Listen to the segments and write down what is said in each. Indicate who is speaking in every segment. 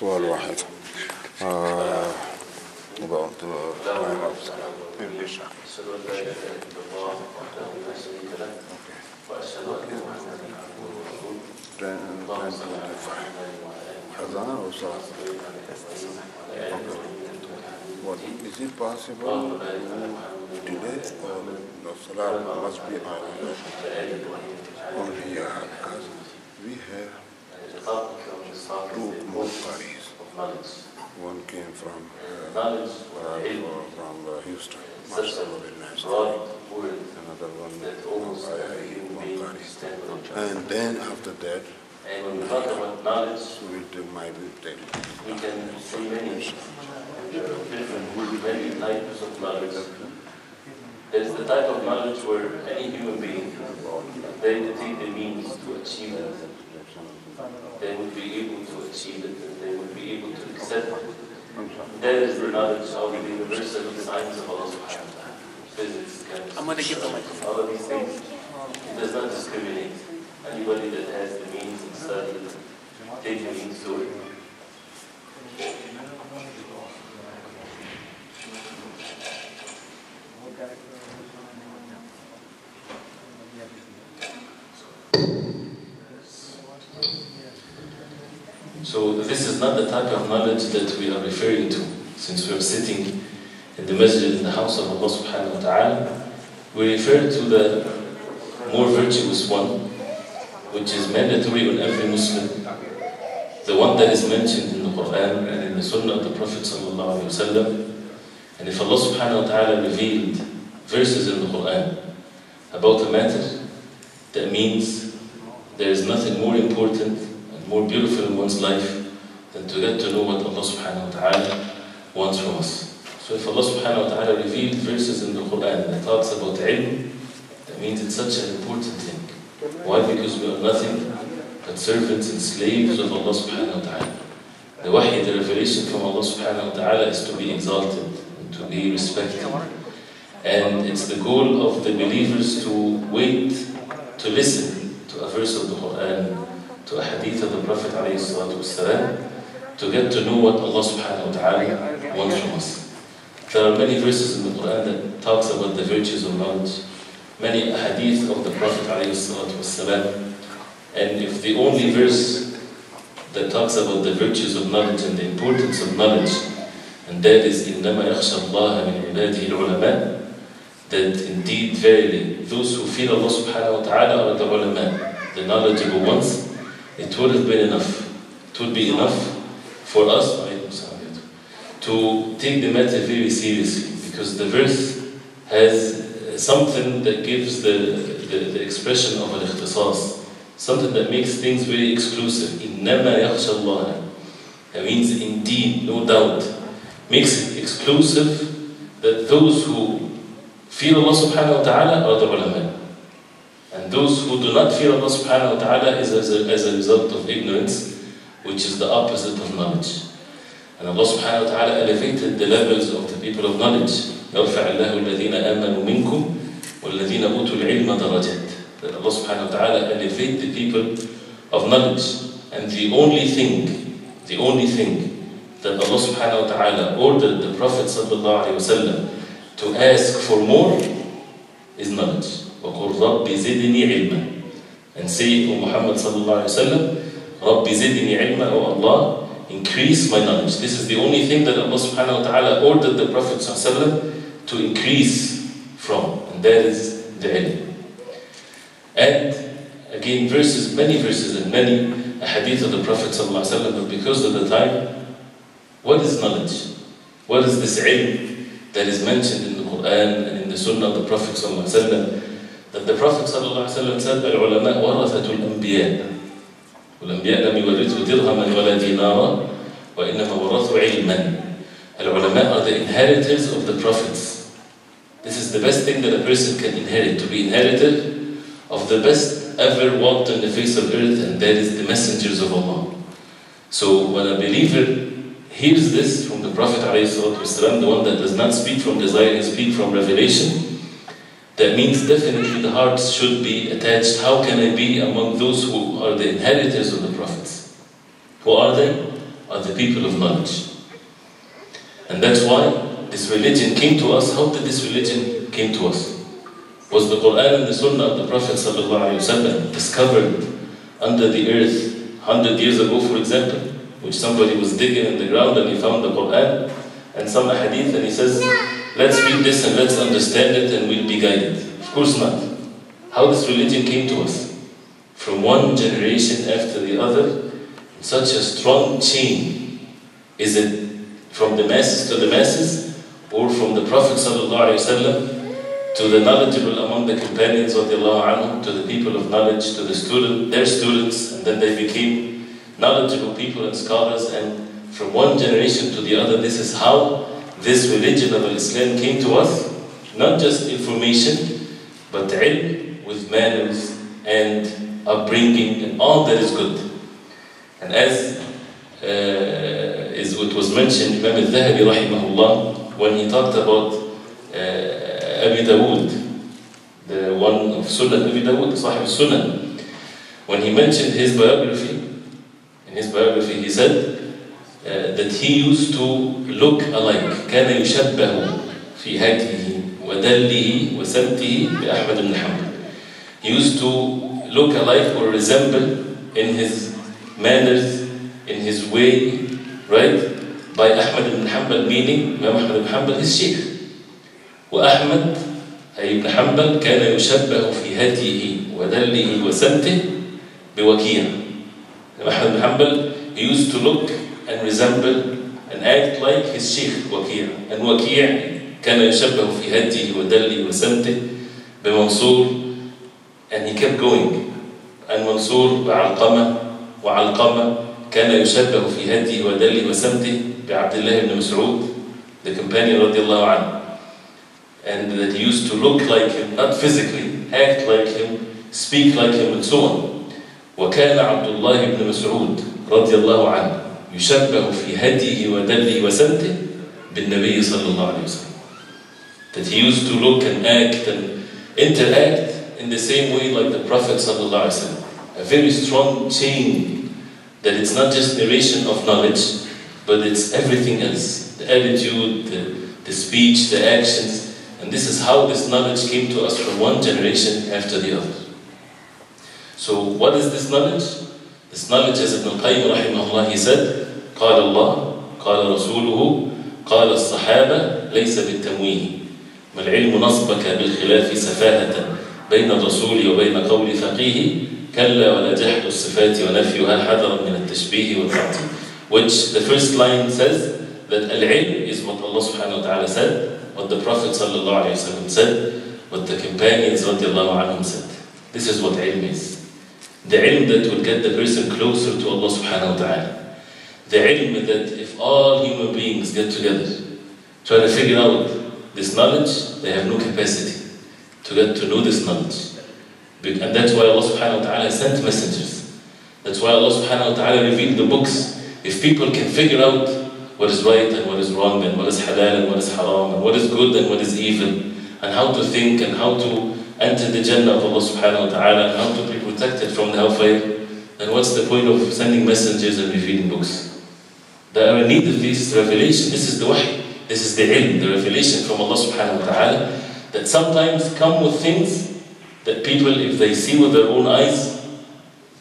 Speaker 1: سؤال واحد about the time of Salah.
Speaker 2: أشهد أن لا إله إلا الله وحده لا شريك له وأشهد أن محمدا عبده ورسوله اللهم صل على محمد وعلى آله
Speaker 1: What is it possible to delay or the Salah must be only here because we have two Muqaris. One came from Houston, another one and then after that
Speaker 2: And when we talk about knowledge,
Speaker 1: we
Speaker 2: can see many types of knowledge. There's the type of knowledge where any human being, they take the means to achieve it. They would be able to achieve it, and they would be able to accept it. That is the knowledge of the universal signs of Allah subhanahu wa ta'ala. Physics, chemistry, all of these things. It does not discriminate. Anybody that has the means and study, take the means to it. So this is not the type of knowledge that we are referring to. Since we are sitting in the masjid in the house of Allah subhanahu wa ta'ala, we refer to the more virtuous one, which is mandatory on every Muslim. The one that is mentioned in the Quran and in the Sunnah of the Prophet sallallahu alaihi wasallam. And if Allah subhanahu wa ta'ala revealed verses in the Quran about a matter, that means there is nothing more important and more beautiful in one's life than to get to know what Allah subhanahu wa ta'ala wants from us. So if Allah subhanahu wa ta'ala revealed verses in the Quran that talks about ilm, that means it's such an important thing. Why? Because we are nothing but servants and slaves of Allah subhanahu wa ta'ala. The wahy, the revelation from Allah subhanahu wa ta'ala, is to be exalted and to be respected. And it's the goal of the believers to wait, to listen to a verse of the Quran, to a hadith of the Prophet alayhi salatu wasalam, to get to know what Allah subhanahu wa ta'ala wants from us. There are many verses in the Quran that talks about the virtues of knowledge. Many hadith of the Prophet ﷺ, and if the only verse that talks about the virtues of knowledge and the importance of knowledge, and that is إِنَّمَا يَخْشَى اللَّهَ مِنْ عِبَادِهِ الْعُلَمَاءِ, that indeed, verily, those who fear Allah subhanahu wa ta'ala are the ulama, the knowledgeable ones, it would have been enough. It would be enough for us to take the matter very seriously, because the verse has something that gives the expression of al-ikhtisas, something that makes things very exclusive. إِنَّمَا يَخْشَى اللَّهَ. That means indeed, no doubt. Makes it exclusive that those who fear Allah subhanahu wa ta'ala are the ulama. And those who do not fear Allah subhanahu wa ta'ala is as a result of ignorance, which is the opposite of knowledge. And Allah subhanahu wa ta'ala elevated the levels of the people of knowledge. يرفع الله الذين آمنوا منكم والذين أوتوا العلم درجات. That Allah subhanahu wa ta'ala elevate the people of knowledge. And the only thing that Allah subhanahu wa ta'ala ordered the Prophet sallallahu alayhi wa sallam to ask for more is knowledge. وَقُلْ رَبِّ زِدْنِي عِلْمًا. And say, O Muhammad sallallahu alayhi wa sallam, رَبِّ زِدْنِي عِلْمًا, O Allah, increase my knowledge. This is the only thing that Allah subhanahu wa ta'ala ordered the Prophet sallallahu alayhi wa sallam to increase from, and that is the ilm. And again, many verses and many hadith of the Prophet ﷺ, but because of the time, what is knowledge? What is this ilm that is mentioned in the Quran and in the Sunnah of the Prophet ﷺ? That the Prophet ﷺ said, العلماء ورثة الأنبياء والأنبياء لم يورثوا درهما ولا دينارا وإنما ورثوا علما. Al-ulama are the inheritors of the prophets. This is the best thing that a person can inherit, to be inherited of the best ever walked on the face of earth, and that is the messengers of Allah. So when a believer hears this from the Prophet ﷺ, the one that does not speak from desire and speak from revelation, that means definitely the heart should be attached. How can I be among those who are the inheritors of the prophets? Who are they? are the people of knowledge. And that's why this religion came to us. How did this religion came to us? Was the Quran and the Sunnah of the Prophet ﷺ discovered under the earth 100 years ago, for example, which somebody was digging in the ground and he found the Quran and some hadith and he says, let's read this and let's understand it and we'll be guided? Of course not. How this religion came to us? From one generation after the other, such a strong chain. Is it from the masses to the masses, or from the Prophet ﷺ to the knowledgeable among the companions of Allah, to the people of knowledge, to their students, and then they became knowledgeable people and scholars, and from one generation to the other, this is how this religion of Islam came to us. Not just information, but ilm with manners and upbringing and all that is good. And as it was mentioned, Imam al-Dhahabi rahimahullah, when he talked about Abi Dawood, the one of Sunnah, Abi Dawood, Sahib Sunnah, when he mentioned his biography, in his biography he said that he used to look alike. كان يشبه في هديه ودله وسمته بأحمد بن حنبل. He used to look alike or resemble in his manners, in his way, right? By Ahmad ibn Hanbal, meaning Imam Ahmad ibn Hanbal, his Shaykh. وأحمد أي ابن حنبل كان يشبه في هديه ودله وسمته بوكيع. Ahmad ibn Hanbal, he used to look and resemble and act like his Shaykh وكيع. And وكيع كان يشبه في هديه ودله وسمته بمنصور. And he kept going. And Mansur بعلقمة وعلقمة كان يشبه في هديه ودله وسمته بعبد الله بن مسعود, the companion رضي الله عنه. And that he used to look like him, not physically, act like him, speak like him, and so on. وكان عبد الله بن مسعود رضي الله عنه يشبه في هديه ودله وسمته بالنبي صلى الله عليه وسلم. That he used to look and act and interact in the same way like the Prophet صلى الله عليه وسلم. A very strong chain, that it's not just narration of knowledge, but it's everything else. The attitude, the speech, the actions. And this is how this knowledge came to us from one generation after the other. So what is this knowledge? This knowledge, as Ibn al-Qayyim rahimahullah, he said, قال الله, قال رسوله, قال الصحابة, ليس بالتمويه. ما العلم نصبك بالخلاف سفاهة بين الرسول وبين قول فقيه كلا ولا جحد الصفات ونفيها حذرا من التشبيه والتعطيل. Which the first line says that al-ilm is what Allah subhanahu wa ta'ala said, what the Prophet sallallahu alayhi wa sallam said, what the companions radiallahu anhum said. This is what ilm is. The ilm that will get the person closer to Allah subhanahu wa ta'ala. The ilm that if all human beings get together, try to figure out this knowledge, they have no capacity to get to know this knowledge. And that's why Allah subhanahu wa ta'ala sent messengers. That's why Allah subhanahu wa ta'ala revealed the books. If people can figure out what is right and what is wrong, and what is halal and what is haram, and what is good and what is evil, and how to think and how to enter the Jannah of Allah subhanahu wa ta'ala, and how to be protected from the hellfire, then what's the point of sending messengers and revealing books? There are need of this revelation. This is the wahy. This is the ilm, the revelation from Allah subhanahu wa ta'ala, that sometimes come with things that people, if they see with their own eyes,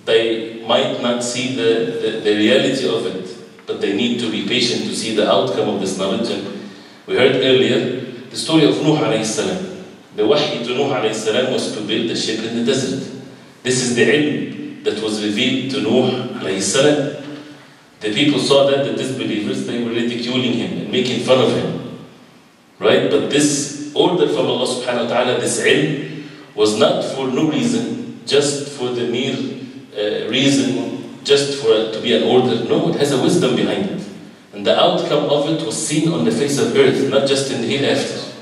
Speaker 2: they might not see the reality of it, but they need to be patient to see the outcome of this knowledge. And we heard earlier the story of Nuh alayhi salam. The wahy to Nuh alayhi salam was to build a ship in the desert. This is the ilm that was revealed to Nuh alayhi salam. The people saw that, the disbelievers, they were ridiculing him and making fun of him. Right? But this order from Allah subhanahu wa ta'ala, this ilm, was not for no reason, just for the mere reason, just for it to be an order. No, it has a wisdom behind it. And the outcome of it was seen on the face of earth, not just in the hereafter.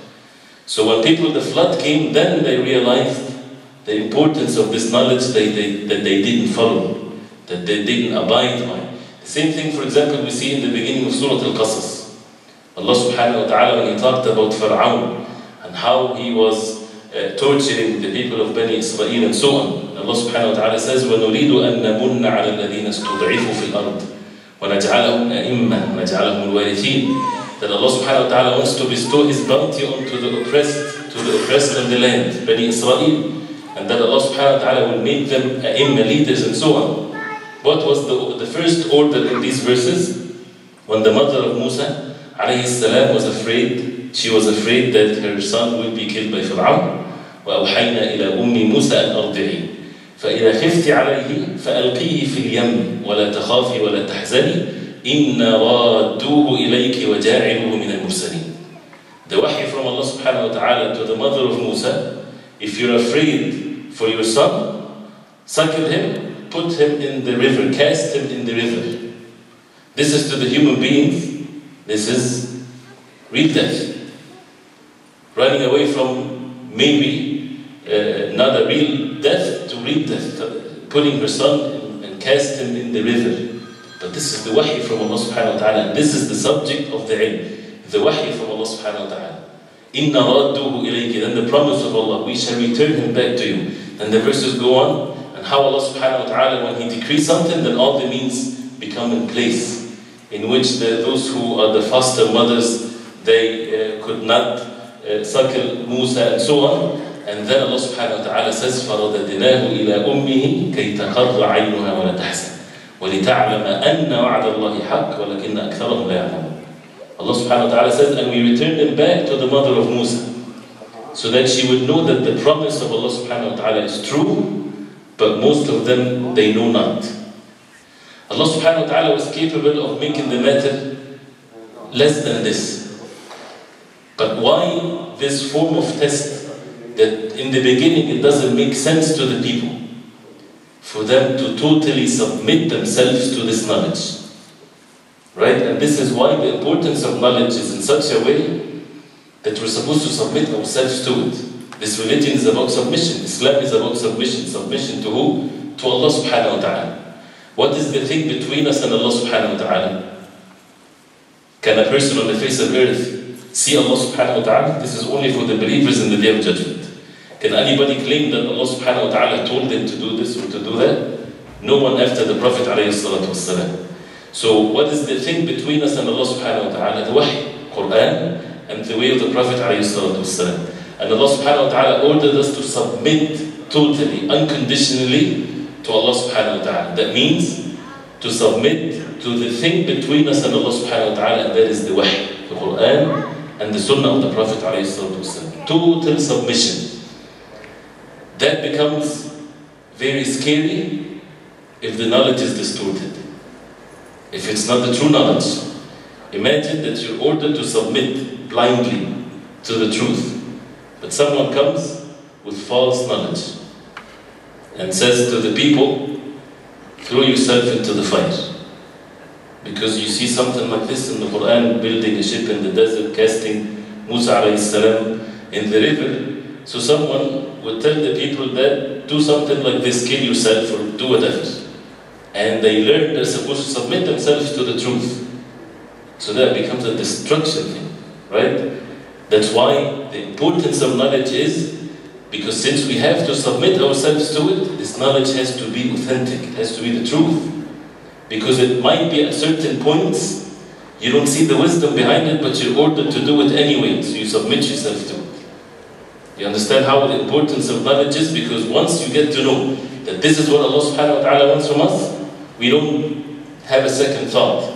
Speaker 2: So when the flood came, then they realized the importance of this knowledge that they didn't follow, that they didn't abide by. The same thing, for example, we see in the beginning of Surah Al-Qasas. Allah subhanahu wa ta'ala, when he talked about Fir'aun and how he was torturing the people of Bani Israel and so on. Allah subhanahu wa ta'ala says, وَنُرِيدُ أَن نَّمُنَّ عَلَى الَّذِينَ اسْتُضْعِفُوا فِي الْأَرْضِ وَنَجْعَلَهُمْ أَئِمَّةً وَنَجْعَلَهُمُ الْوَارِثِينَ. That Allah subhanahu wa ta'ala wants to bestow His bounty onto the oppressed on the land, Bani Israel, and that Allah subhanahu wa ta'ala will make them ai*imma, leaders, and so on. What was the first order in these verses? When the mother of Musa alayhi salam was afraid, she was afraid that her son will be killed by Fir'aun. وَأَوْحَيْنَا إِلَى أُمِّ مُوسَى أَنْ أَرْضِعِيهِ فَإِذَا خِفْتِ عَلَيْهِ فَأَلْقِيهِ فِي الْيَمِّ وَلَا تَخَافِي وَلَا تَحْزَنِي إِنَّا رَادُّوهُ إِلَيْكِ وَجَاعِلُوهُ مِنَ الْمُرْسَلِينَ. The wahy from Allah subhanahu wa ta'ala to the mother of Musa: if you're afraid for your son, suckle him, put him in the river, cast him in the river. This is to the human beings, this is real death. Running away from maybe not a real death to real death, putting her son and cast him in the river. But this is the wahy from Allah subhanahu wa ta'ala, and this is the subject of the ilm, the wahy from Allah subhanahu wa ta'ala. Inna radduhu ilayki, then the promise of Allah, we shall return him back to you. And the verses go on, and how Allah subhanahu wa ta'ala, when He decrees something, then all the means become in place, in which those who are the foster mothers, they could not suckle Musa and so on. And then Allah subhanahu wa ta'ala says, فَرَدَدْنَاهُ إِلَىٰ أُمِّهِ كَيْ تَقَرَّ عَيْنُهَا وَلَا تَحْزَنَ وَلِتَعْلَمَ أَنَّ وَعْدَ اللَّهِ حَقٌّ وَلَكِنَّ أَكْثَرَهُمْ لَا يَعْلَمُونَ. Allah subhanahu wa ta'ala says, and we returned them back to the mother of Musa, so that she would know that the promise of Allah subhanahu wa ta'ala is true, but most of them, they know not. Allah subhanahu wa ta'ala was capable of making the matter less than this. But why this form of test? That in the beginning it doesn't make sense to the people for them to totally submit themselves to this knowledge. Right? And this is why the importance of knowledge is in such a way that we're supposed to submit ourselves to it. This religion is about submission. Islam is about submission. Submission to who? To Allah subhanahu wa ta'ala. What is the thing between us and Allah subhanahu wa ta'ala? Can a person on the face of earth see Allah subhanahu wa ta'ala? This is only for the believers in the Day of Judgment. Can anybody claim that Allah subhanahu wa ta'ala told them to do this or to do that? No one after the Prophet alayhi salatu wasalam. So what is the thing between us and Allah subhanahu wa ta'ala? The wahy, Quran, and the way of the Prophet alayhi salatu wasalam. And Allah subhanahu wa ta'ala ordered us to submit totally, unconditionally to Allah subhanahu wa ta'ala. That means to submit to the thing between us and Allah subhanahu wa ta'ala, and that is the wahy, the Quran and the Sunnah of the Prophet alayhi salatu wasalam. Total submission. That becomes very scary if the knowledge is distorted. If it's not the true knowledge. Imagine that you're ordered to submit blindly to the truth, but someone comes with false knowledge and says to the people, throw yourself into the fire. Because you see something like this in the Quran, building a ship in the desert, casting Musa alayhi salam in the river. So someone would tell the people that do something like this, kill yourself or do whatever. And they learn they're supposed to submit themselves to the truth. So that becomes a destruction thing, right? That's why the importance of knowledge is, because since we have to submit ourselves to it, this knowledge has to be authentic, it has to be the truth. Because it might be at certain points, you don't see the wisdom behind it, but you're ordered to do it anyway, so you submit yourself to it. You understand how the importance of knowledge is? Because once you get to know that this is what Allah subhanahu wa ta'ala wants from us, we don't have a second thought.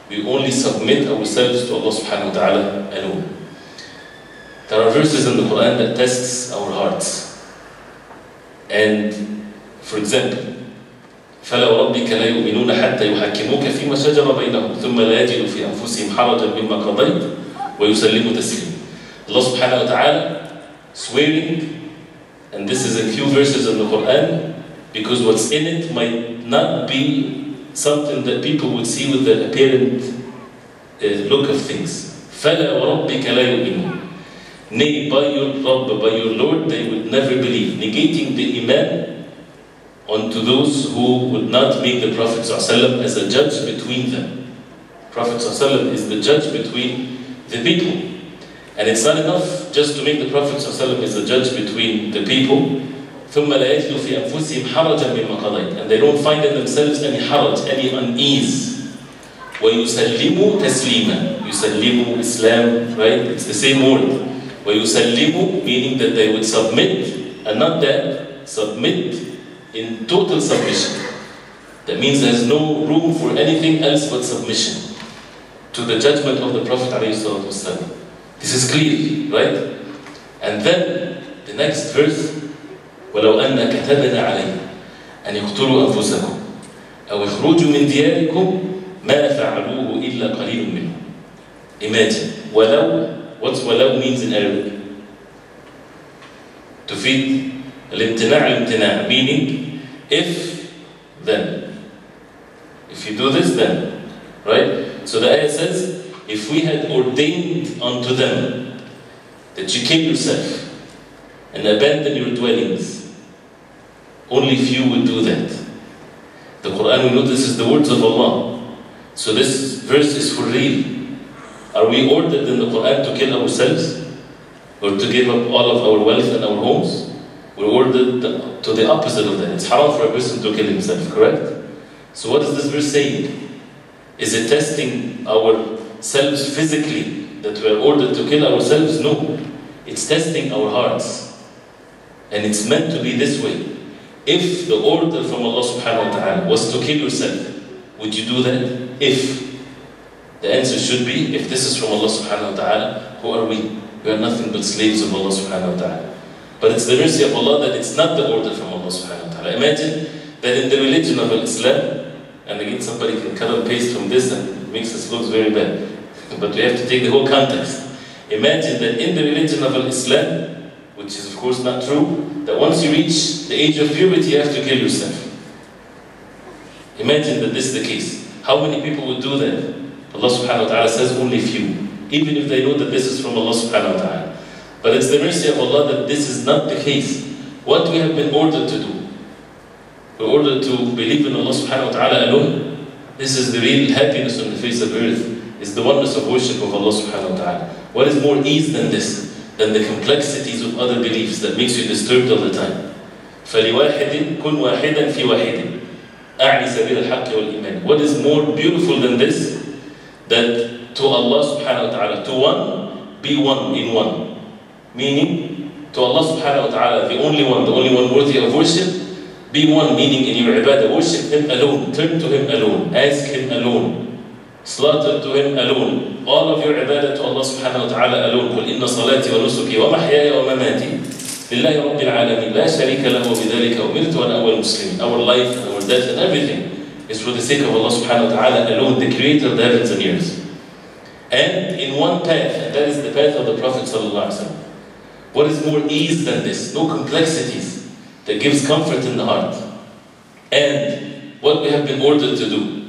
Speaker 2: We only submit ourselves to Allah subhanahu wa ta'ala alone. There are verses in the Quran that tests our hearts. And for example, فَلَا وَرَبِّكَ لَا يُؤْمِنُونَ حَتَّى يُحَكِّمُوكَ فِيمَا شَجَرَ بَيْنَهُمْ ثُمَّ لَا يَجِدُوا فِي أَنفُسِهِمْ حَرَجًا مِمَّا قَضَيْتَ وَيُسَلِّمُوا تَسْلِيمًا. Allah subhanahu wa ta'ala swearing, and this is a few verses in the Quran, because what's in it might not be something that people would see with the apparent look of things. فَلَا وَرَبِّكَ لَا يُؤْمِنُونَ. Nay, by your Rabb, by your Lord, they would never believe. Negating the Iman onto those who would not make the Prophet ﷺ as a judge between them. Prophet ﷺ is the judge between the people. And it's not enough just to make the Prophet ﷺ as a judge between the people. ثُمَّ لَا يَجِدُوا فِي أَنفُسِهِمْ حَرَجًا مِمَّا قَضَيْتَ. And they don't find in themselves any haraj, any unease وَيُسَلِّمُ تَسْلِيمًا. Yusallimu, Islam, right? It's the same word. وَيُسَلِّمُ, meaning that they would submit, and not that, submit in total submission. That means there's no room for anything else but submission to the judgment of the Prophet ﷺ. This is clear, right? And then the next verse, وَلَوْ أَنَّ كَتَبَنَا عَلَيْهِ أَنْ يَقْتُلُوا أَنفُسَكُمْ أَوْ يَخْرُجُوا مِنْ دِيَارِكُمْ مَا فَعَلُوهُ إِلَّا قَلِيلٌ مِّنْهُمْ. Imagine, وَلَوْ, what's وَلَوْ means in Arabic? تفيد الامتناع, meaning if, then. If you do this, then. Right? So the ayah says, if we had ordained unto them that you kill yourself and abandon your dwellings, only few would do that. The Quran, we know this is the words of Allah. So this verse is for real. Are we ordered in the Quran to kill ourselves? Or to give up all of our wealth and our homes? We're ordered to the opposite of that. It's haram for a person to kill himself, correct? So what is this verse saying? Is it testing ourselves physically, that we are ordered to kill ourselves? No. It's testing our hearts. And it's meant to be this way. If the order from Allah subhanahu wa ta'ala was to kill yourself, would you do that? If. The answer should be, if this is from Allah subhanahu wa ta'ala, who are we? We are nothing but slaves of Allah subhanahu wa ta'ala. But it's the mercy of Allah that it's not the order from Allah subhanahu wa ta'ala. Imagine that in the religion of Islam, and again somebody can cut and paste from this and it makes us look very bad. But we have to take the whole context. Imagine that in the religion of Islam, which is of course not true, that once you reach the age of puberty, you have to kill yourself. Imagine that this is the case. How many people would do that? Allah subhanahu wa ta'ala says only few. Even if they know that this is from Allah subhanahu wa ta'ala. But it's the mercy of Allah that this is not the case. What we have been ordered to do, we're ordered to believe in Allah subhanahu wa ta'ala alone. This is the real happiness on the face of earth. It's the oneness of worship of Allah subhanahu wa ta'ala. What is more ease than this? Than the complexities of other beliefs that makes you disturbed all the time. فَلِوَاحِدٍ كُنْ وَاحِدًا فِي وَاحِدٍ أَعْنِ سَبِيلَ الْحَقِّ وَالْإِيمَانِ. What is more beautiful than this? That to Allah subhanahu wa ta'ala, to one, be one in one. Meaning, to Allah subhanahu wa ta'ala, the only one worthy of worship, be one, meaning in your ibadah, worship Him alone, turn to Him alone, ask Him alone, slaughter to Him alone. All of your ibadah to Allah subhanahu wa ta'ala alone. قُلْ إِنَّ صَلَاتِي وَنُسُكِي وَمَحْيَايَ وَمَمَاتِي لِلَّهِ رَبِّ الْعَالَمِينَ لَا شَرِيكَ لَهُ وَبِذَلِكَ أُمِرْتُ وَأَنَا أَوَّلُ الْمُسْلِمِينَ. Our life and our death and everything is for the sake of Allah subhanahu wa ta'ala alone, the creator of the heavens and earth. And in one path, and that is the path of the Prophet sallallahu alaihi wasallam. What is more ease than this? No complexities, that gives comfort in the heart. And what we have been ordered to do,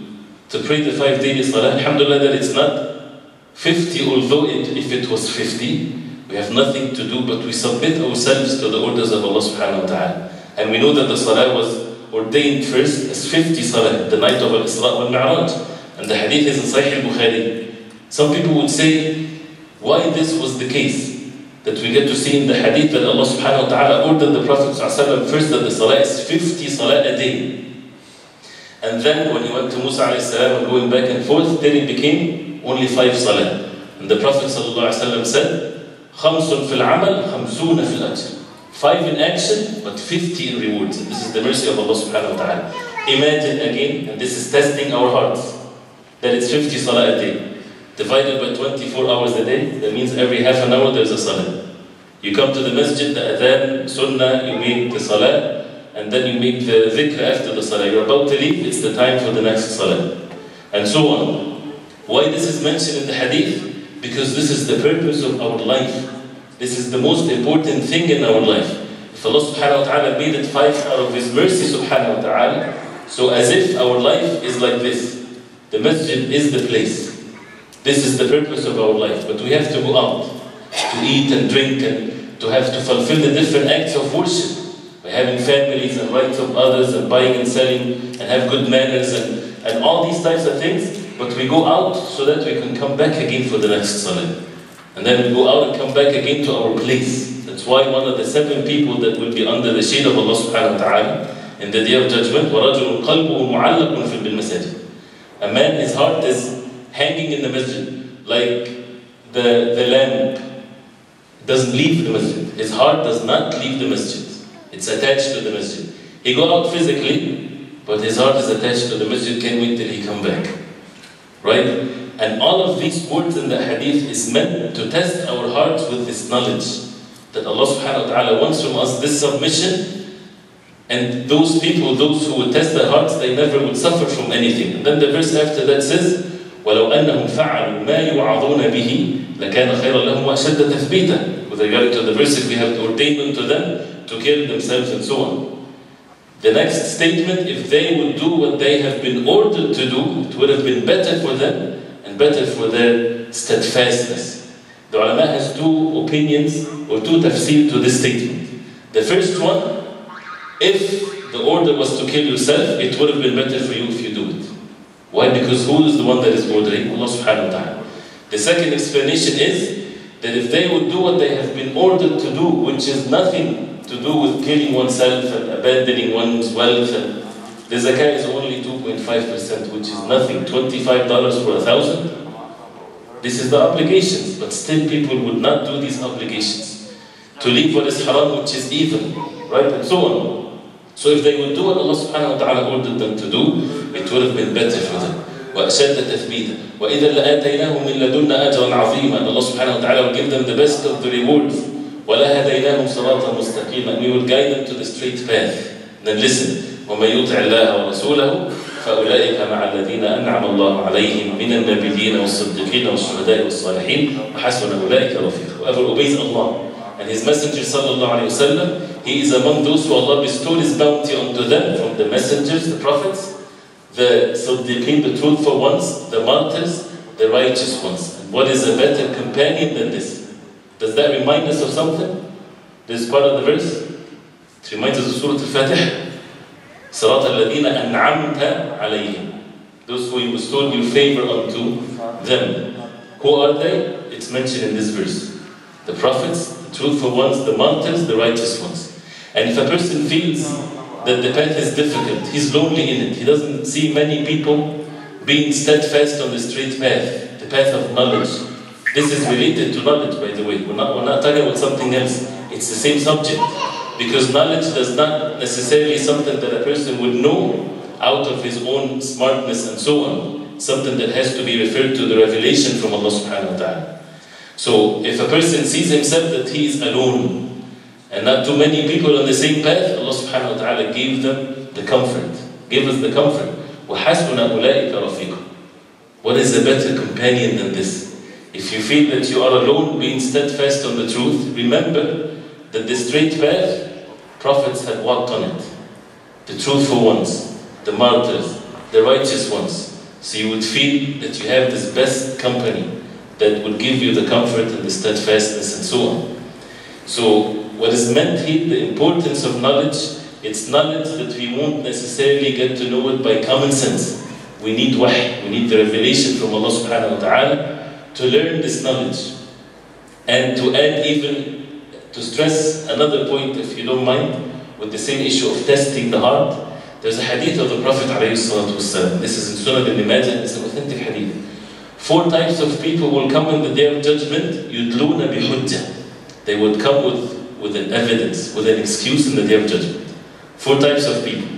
Speaker 2: to pray the 5 daily salah, alhamdulillah that it's not 50, although if it was 50, we have nothing to do but we submit ourselves to the orders of Allah subhanahu wa ta'ala. And we know that the salah was ordained first as 50 salah, the night of Al-Isra wal-Mi'raj. And the hadith is in Sahih al-Bukhari. Some people would say, why this was the case? That we get to see in the hadith that Allah subhanahu wa ta'ala ordered the Prophet first that the salah is 50 salah a day. And then when he went to Musa alayhi salam and going back and forth, then it became only 5 salah. And the Prophet sallallahu alayhi wa sallam said, خَمْسٌ فِي الْعَمَلْ خَمْسُونَ فِي الْأَجْرِ. 5 in action, but 50 in rewards. And this is the mercy of Allah subhanahu wa ta'ala. Imagine again, and this is testing our hearts, that it's 50 salah a day. Divided by 24 hours a day, that means every half an hour there's a salah. You come to the masjid, the adhan, sunnah, you make the salah, and then you make the dhikr after the salah. You're about to leave, it's the time for the next salah. And so on. Why this is mentioned in the hadith? Because this is the purpose of our life. This is the most important thing in our life. If Allah subhanahu wa ta'ala made it 5 out of His mercy subhanahu wa ta'ala, so as if our life is like this. The masjid is the place. This is the purpose of our life, but we have to go out to eat and drink and to have to fulfill the different acts of worship by having families and rights of others and buying and selling and have good manners and all these types of things, but we go out so that we can come back again for the next salah. And then we go out and come back again to our place. That's why one of the 7 people that will be under the shade of Allah subhanahu wa ta'ala in the day of judgment, وَرَجُلٌ قَلْبُهُ مُعَلَّقٌ فِي الْمَسَاجِدِ. A man, his heart is hanging in the masjid, like the lamp doesn't leave the masjid. His heart does not leave the masjid. It's attached to the masjid. He go out physically, but his heart is attached to the masjid. Can't wait till he come back. Right? And all of these words in the hadith is meant to test our hearts with this knowledge that Allah subhanahu wa ta'ala wants from us this submission. And those people, those who would test their hearts, they never would suffer from anything. And then the verse after that says, وَلَوْ أَنَّهُمْ فَعَلُوا مَا يُوعَظُونَ بِهِ لَكَانَ خَيْرًا لَهُمْ وَأَشَدَّ تَثْبِيتًا. With regard to the verse, if we have ordained unto them to kill themselves and so on. The next statement, if they would do what they have been ordered to do, it would have been better for them and better for their steadfastness. The ulama has two opinions or two tafsir to this statement. The first one, if the order was to kill yourself, it would have been better for you if you do it. Why? Because who is the one that is ordering? Allah subhanahu wa ta'ala. The second explanation is that if they would do what they have been ordered to do, which is nothing to do with killing oneself and abandoning one's wealth, and the zakah is only 2.5%, which is nothing, $25 for 1,000. This is the obligations, but still people would not do these obligations. To leave what is haram, which is evil, right, and so on. So if they would do what Allah subhanahu wa ta'ala ordered them to do, it would have been better for them. وَأَشَدَّ تَثْبِيتًا وَإِذَا لَآتَيْنَاهُمْ مِنْ لَدُنَّا أَجْرًا عَظِيمًا. And Allah subhanahu wa ta'ala will give them the best of the rewards. وَلَهَدَيْنَاهُمْ صِرَاطًا مُسْتَقِيمًا. And we will guide them to the straight path. Then listen, وَمَن يُطِعِ اللَّهَ وَرَسُولَهُ فَأُولَٰئِكَ مَعَ الَّذِينَ أَنْعَمَ اللَّهُ عَلَيْهِمْ مِنَ النَّبِيِّينَ وَالصِّدِّيقِينَ وَالشُّهَدَاءِ وَالصَّالِحِينَ وَحَسُنَ أُولَٰئِكَ رَفِيقًا. Whoever obeys Allah and His Messenger sallallahu alayhi wa sallam, he is among those who Allah bestowed His bounty unto them, from the messengers, the prophets, the Siddiqeen, the truthful ones, the martyrs, the righteous ones. And what is a better companion than this? Does that remind us of something? This is part of the verse. It reminds us of Surah Al-Fatih. صراط الذين أنعمت عليهم. Those who you bestowed your favor unto them. Who are they? It's mentioned in this verse. The prophets, the truthful ones, the martyrs, the righteous ones. And if a person feels that the path is difficult, he's lonely in it, he doesn't see many people being steadfast on the straight path, the path of knowledge. This is related to knowledge, by the way. We're not talking about something else. It's the same subject. Because knowledge does not necessarily something that a person would know out of his own smartness and so on. Something that has to be referred to the revelation from Allah subhanahu wa ta'ala. So if a person sees himself that he is alone and not too many people on the same path, Allah subhanahu wa ta'ala gave them the comfort. Give us the comfort. وَحَسْبُنَا أُولَٰئِكَ رَفِيقًا. What is a better companion than this? If you feel that you are alone being steadfast on the truth, remember that the straight path, prophets had walked on it. The truthful ones, the martyrs, the righteous ones. So you would feel that you have this best company that would give you the comfort and the steadfastness and so on. So what is meant here, the importance of knowledge, it's knowledge that we won't necessarily get to know it by common sense. We need wahy, we need the revelation from Allah subhanahu wa ta'ala to learn this knowledge. And to add even, to stress another point, if you don't mind, with the same issue of testing the heart, there's a hadith of the Prophet ﷺ. This is in Sunan ibn Majah, it's an authentic hadith. 4 types of people will come in the day of judgment, yudluna bihujjah. They would come with an evidence, with an excuse in the day of judgment. 4 types of people.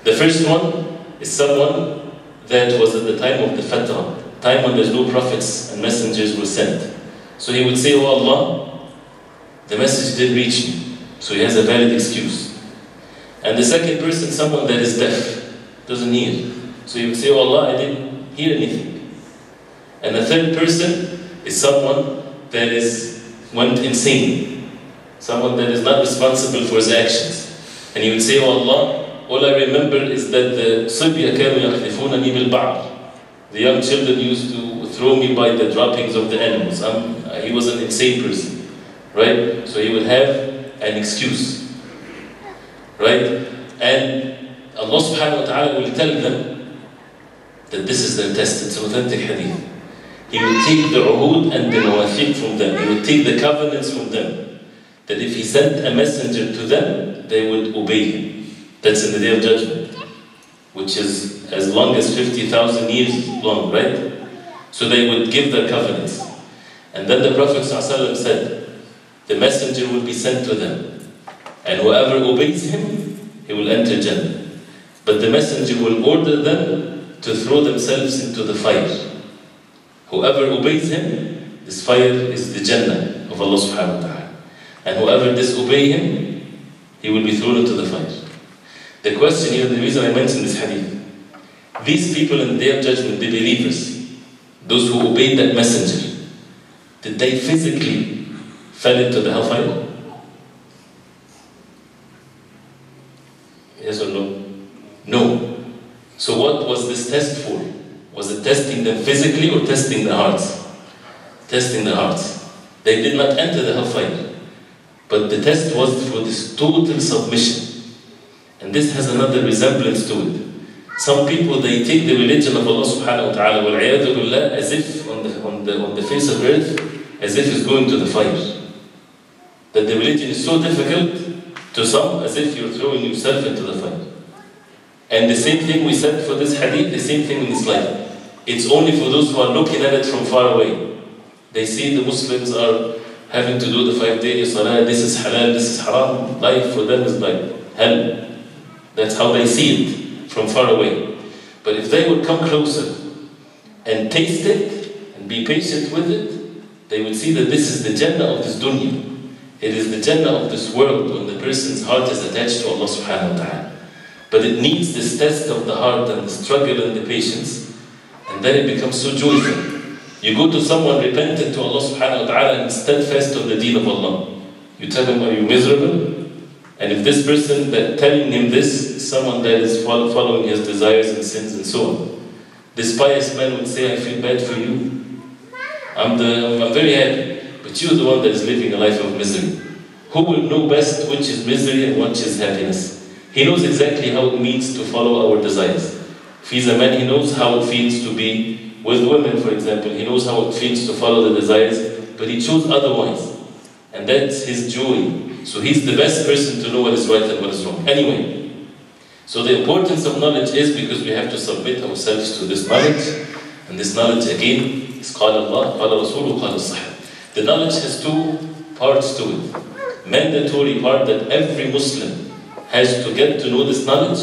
Speaker 2: The first one is someone that was at the time of the Fatra, time when there's no prophets and messengers were sent. So he would say, "Oh Allah, the message didn't reach me." So he has a valid excuse. And the second person, someone that is deaf, doesn't hear. So he would say, "Oh Allah, I didn't hear anything." And the third person is someone that went insane. Someone that is not responsible for his actions. And he would say, "Oh Allah, all I remember is that the Sibya kanu yakhlifunani bil ba'ar." The young children used to throw me by the droppings of the animals. He was an insane person. Right? So he would have an excuse. Right? And Allah subhanahu wa ta'ala will tell them that this is their test. It's an authentic hadith. He would take the uhud and the nawathiq from them. He would take the covenants from them. That if he sent a messenger to them, they would obey him. That's in the day of judgment. which is as long as 50,000 years long, right? So they would give their covenants. And then the Prophet ﷺ said, the messenger will be sent to them, and whoever obeys him, he will enter Jannah. But the messenger will order them to throw themselves into the fire. Whoever obeys him, this fire is the Jannah of Allah subhanahu wa ta'ala. And whoever disobey him, he will be thrown into the fire. The question here, the reason I mentioned this hadith, these people in the Day of Judgment, the believers, those who obeyed that messenger, did they physically fell into the hellfire? Yes or no? No. So what was this test for? Was it testing them physically or testing their hearts? Testing their hearts. They did not enter the hellfire. But the test was for this total submission. And this has another resemblance to it. Some people, they take the religion of Allah subhanahu wa ta'ala wal-'iyadhu billah as if on the face of earth, as if it's going to the fire. That the religion is so difficult to some as if you're throwing yourself into the fire. And the same thing we said for this hadith, the same thing in this life. It's only for those who are looking at it from far away. They see the Muslims are having to do the 5 days salah, this is halal, this is haram. Life for them is like hell. That's how they see it from far away. But if they would come closer and taste it and be patient with it, they would see that this is the Jannah of this dunya. It is the Jannah of this world when the person's heart is attached to Allah subhanahu wa ta'ala. But it needs this test of the heart and the struggle and the patience, and then it becomes so joyful. You go to someone repentant to Allah subhanahu wa ta'ala and steadfast on the deen of Allah. You tell him, are you miserable? And if this person that telling him this is someone that is following his desires and sins and so on, this pious man would say, I feel bad for you. I'm very happy, but you're the one that is living a life of misery. Who will know best which is misery and which is happiness? He knows exactly how it means to follow our desires. If he's a man, he knows how it feels to be with women, for example. He knows how it feels to follow the desires, but he chose otherwise. And that's his joy. So he's the best person to know what is right and what is wrong. Anyway, so the importance of knowledge is because we have to submit ourselves to this knowledge. And this knowledge, again, is قال Allah, قال رسوله, قال الصحابة. The knowledge has two parts to it. Mandatory part that every Muslim has to get to know this knowledge,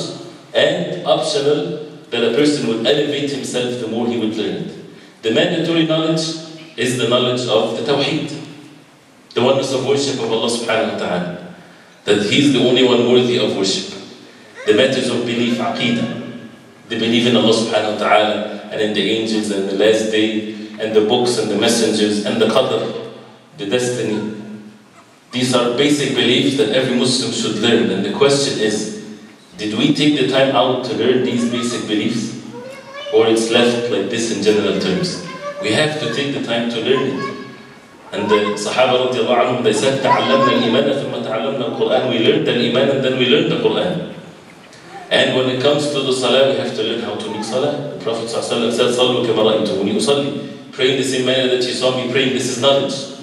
Speaker 2: and optional that a person would elevate himself the more he would learn it. The mandatory knowledge is the knowledge of the Tawheed, the oneness of worship of Allah subhanahu wa ta'ala, that He's the only one worthy of worship. The matters of belief, Aqidah, the belief in Allah subhanahu wa ta'ala and in the angels and the last day and the books and the messengers and the qadr, the destiny. These are basic beliefs that every Muslim should learn. And the question is, did we take the time out to learn these basic beliefs? Or it's left like this in general terms? We have to take the time to learn it. And the Sahaba radiallahu anhum, they said, تَعَلَّمْنَا الْإِيمَانَ ثُمَّ تَعَلَّمْنَا الْقُرْآنَ. We learned the Iman and then we learned the Qur'an. And when it comes to the Salah, we have to learn how to make Salah. The Prophet ﷺ said, صَلُّوا كَمَا رَأَيْتُمُونِي أُصَلِّي. Pray in the same manner that you saw me praying. This is knowledge.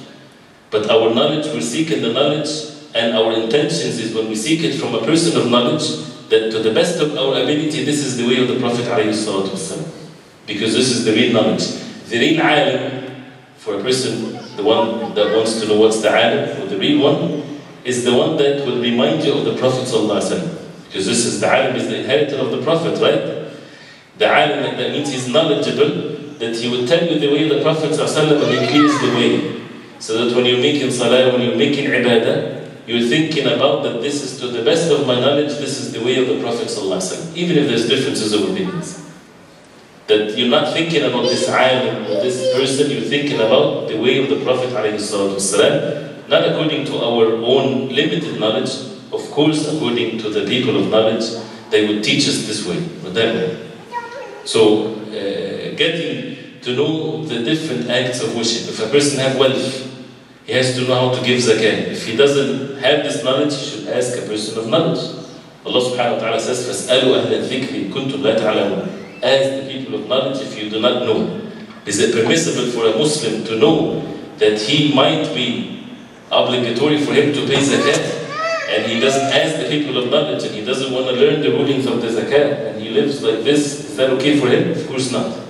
Speaker 2: But our knowledge, we're seeking the knowledge, and our intentions is when we seek it from a person of knowledge, that to the best of our ability, this is the way of the Prophet ﷺ. Because this is the real knowledge. The real alim, for a person, the one that wants to know what's the alim, or the real one, is the one that will remind you of the Prophet ﷺ. Because this is the alim, is the inheritor of the Prophet, right? The alim, that means he's knowledgeable, that he will tell you the way of the Prophet ﷺ, and he clears the way. So that when you're making salah, when you're making ibadah, you're thinking about that this is to the best of my knowledge, this is the way of the Prophet ﷺ, even if there's differences of opinions. That you're not thinking about this alim or this person, you're thinking about the way of the Prophet ﷺ, not according to our own limited knowledge, of course, according to the people of knowledge, they would teach us this way, or that way. So, getting to know the different acts of worship. If a person has wealth, he has to know how to give zakah. If he doesn't have this knowledge, he should ask a person of knowledge. Allah subhanahu wa ta'ala says, فَاسْأَلُوا أَهْلَ الذِّكْرِ كُنْتُمْ لَا تَعْلَمُونَ. Ask the people of knowledge if you do not know. Is it permissible for a Muslim to know that he might be obligatory for him to pay zakat, and he doesn't ask the people of knowledge, and he doesn't want to learn the rulings of the zakat, and he lives like this, is that okay for him? Of course not.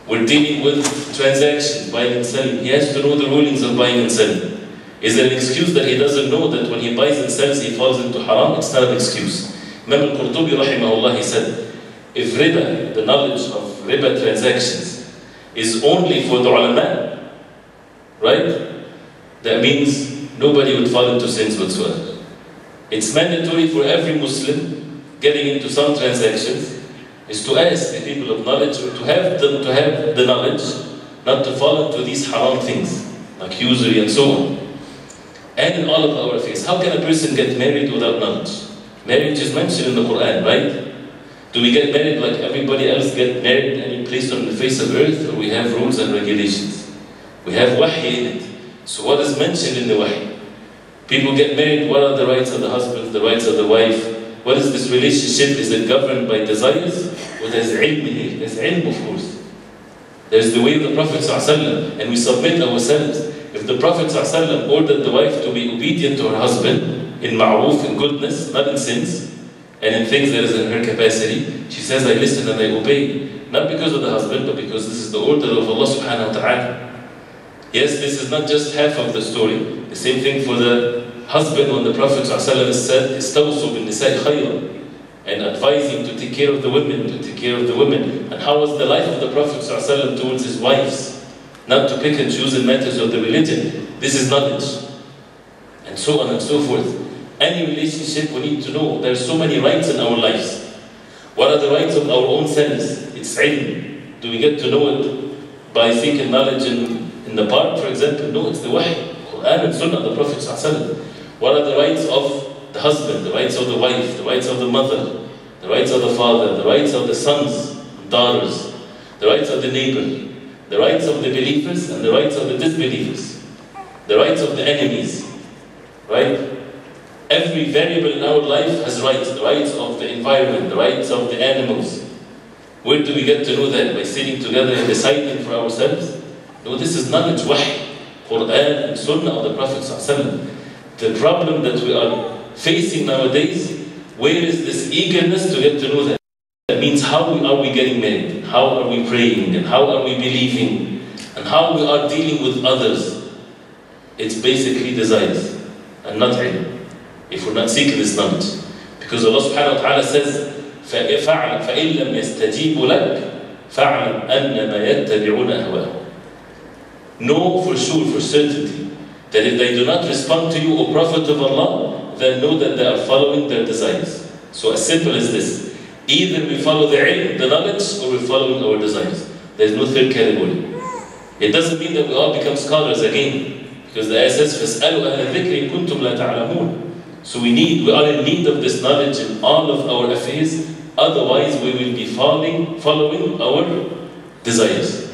Speaker 2: We're dealing with transactions, buying and selling. He has to know the rulings of buying and selling. Is there an excuse that he doesn't know that when he buys and sells he falls into haram? It's not an excuse. Imam al-Qurtubi rahimahullah, he said, if riba, the knowledge of riba transactions, is only for the ulama, right? That means nobody would fall into sins whatsoever. It's mandatory for every Muslim getting into some transactions is to ask the people of knowledge, or to have them to have the knowledge, not to fall into these haram things, like usury and so on. And in all of our affairs, how can a person get married without knowledge? Marriage is mentioned in the Quran, right? Do we get married like everybody else get married any place on the face of earth, or we have rules and regulations? We have wahy in it. So what is mentioned in the wahy? People get married, what are the rights of the husband, the rights of the wife? What is this relationship? Is it governed by desires? Or there's ilm in it? There's ilm, of course. There's the way of the Prophet ﷺ, and we submit ourselves. If the Prophet ﷺ ordered the wife to be obedient to her husband in ma'roof, in goodness, not in sins, and in things that is in her capacity, she says, I listen and I obey. Not because of the husband, but because this is the order of Allah subhanahu wa ta'ala. Yes, this is not just half of the story. The same thing for the husband when the Prophet ﷺ said, Istawsu bin nisa'i khayran, and advising to take care of the women, to take care of the women. And how was the life of the Prophet ﷺ towards his wives? Not to pick and choose in matters of the religion. This is knowledge. And so on and so forth. Any relationship we need to know. There are so many rights in our lives. What are the rights of our own selves? It's ilm. Do we get to know it by seeking knowledge in the park, for example? No, it's the wahy. Quran and Sunnah of the Prophet ﷺ. What are the rights of the husband, the rights of the wife, the rights of the mother, the rights of the father, the rights of the sons, daughters, the rights of the neighbor, the rights of the believers and the rights of the disbelievers, the rights of the enemies, right? Every variable in our life has rights, the rights of the environment, the rights of the animals. Where do we get to know that? By sitting together and deciding for ourselves? No, this is knowledge, wahy, Quran and Sunnah of the Prophet ﷺ. The problem that we are facing nowadays, where is this eagerness to get to know that? That means how are we getting married? How are we praying? And how are we believing? And how we are dealing with others? It's basically desires and not ilm. If we're not seeking this knowledge. Because Allah subhanahu wa ta'ala says, فَإِن لَمْ يَسْتَجِيبُوا لَكَ فَاعْلَمْ أَنَّمَا يَتَّبِعُونَ أَهْوَاءَهُمْ. Know for sure, for certainty, that if they do not respond to you, O Prophet of Allah, then know that they are following their desires. So as simple as this. Either we follow the ilm, the knowledge, or we're following our desires. There's no third category. It doesn't mean that we all become scholars again. Because the ayah says, فَاسْأَلُوا أَهْلَ الذِّكْرِ إِن كُنتُمْ لَا تَعْلَمُونَ. So we are in need of this knowledge in all of our affairs. Otherwise we will be following our desires.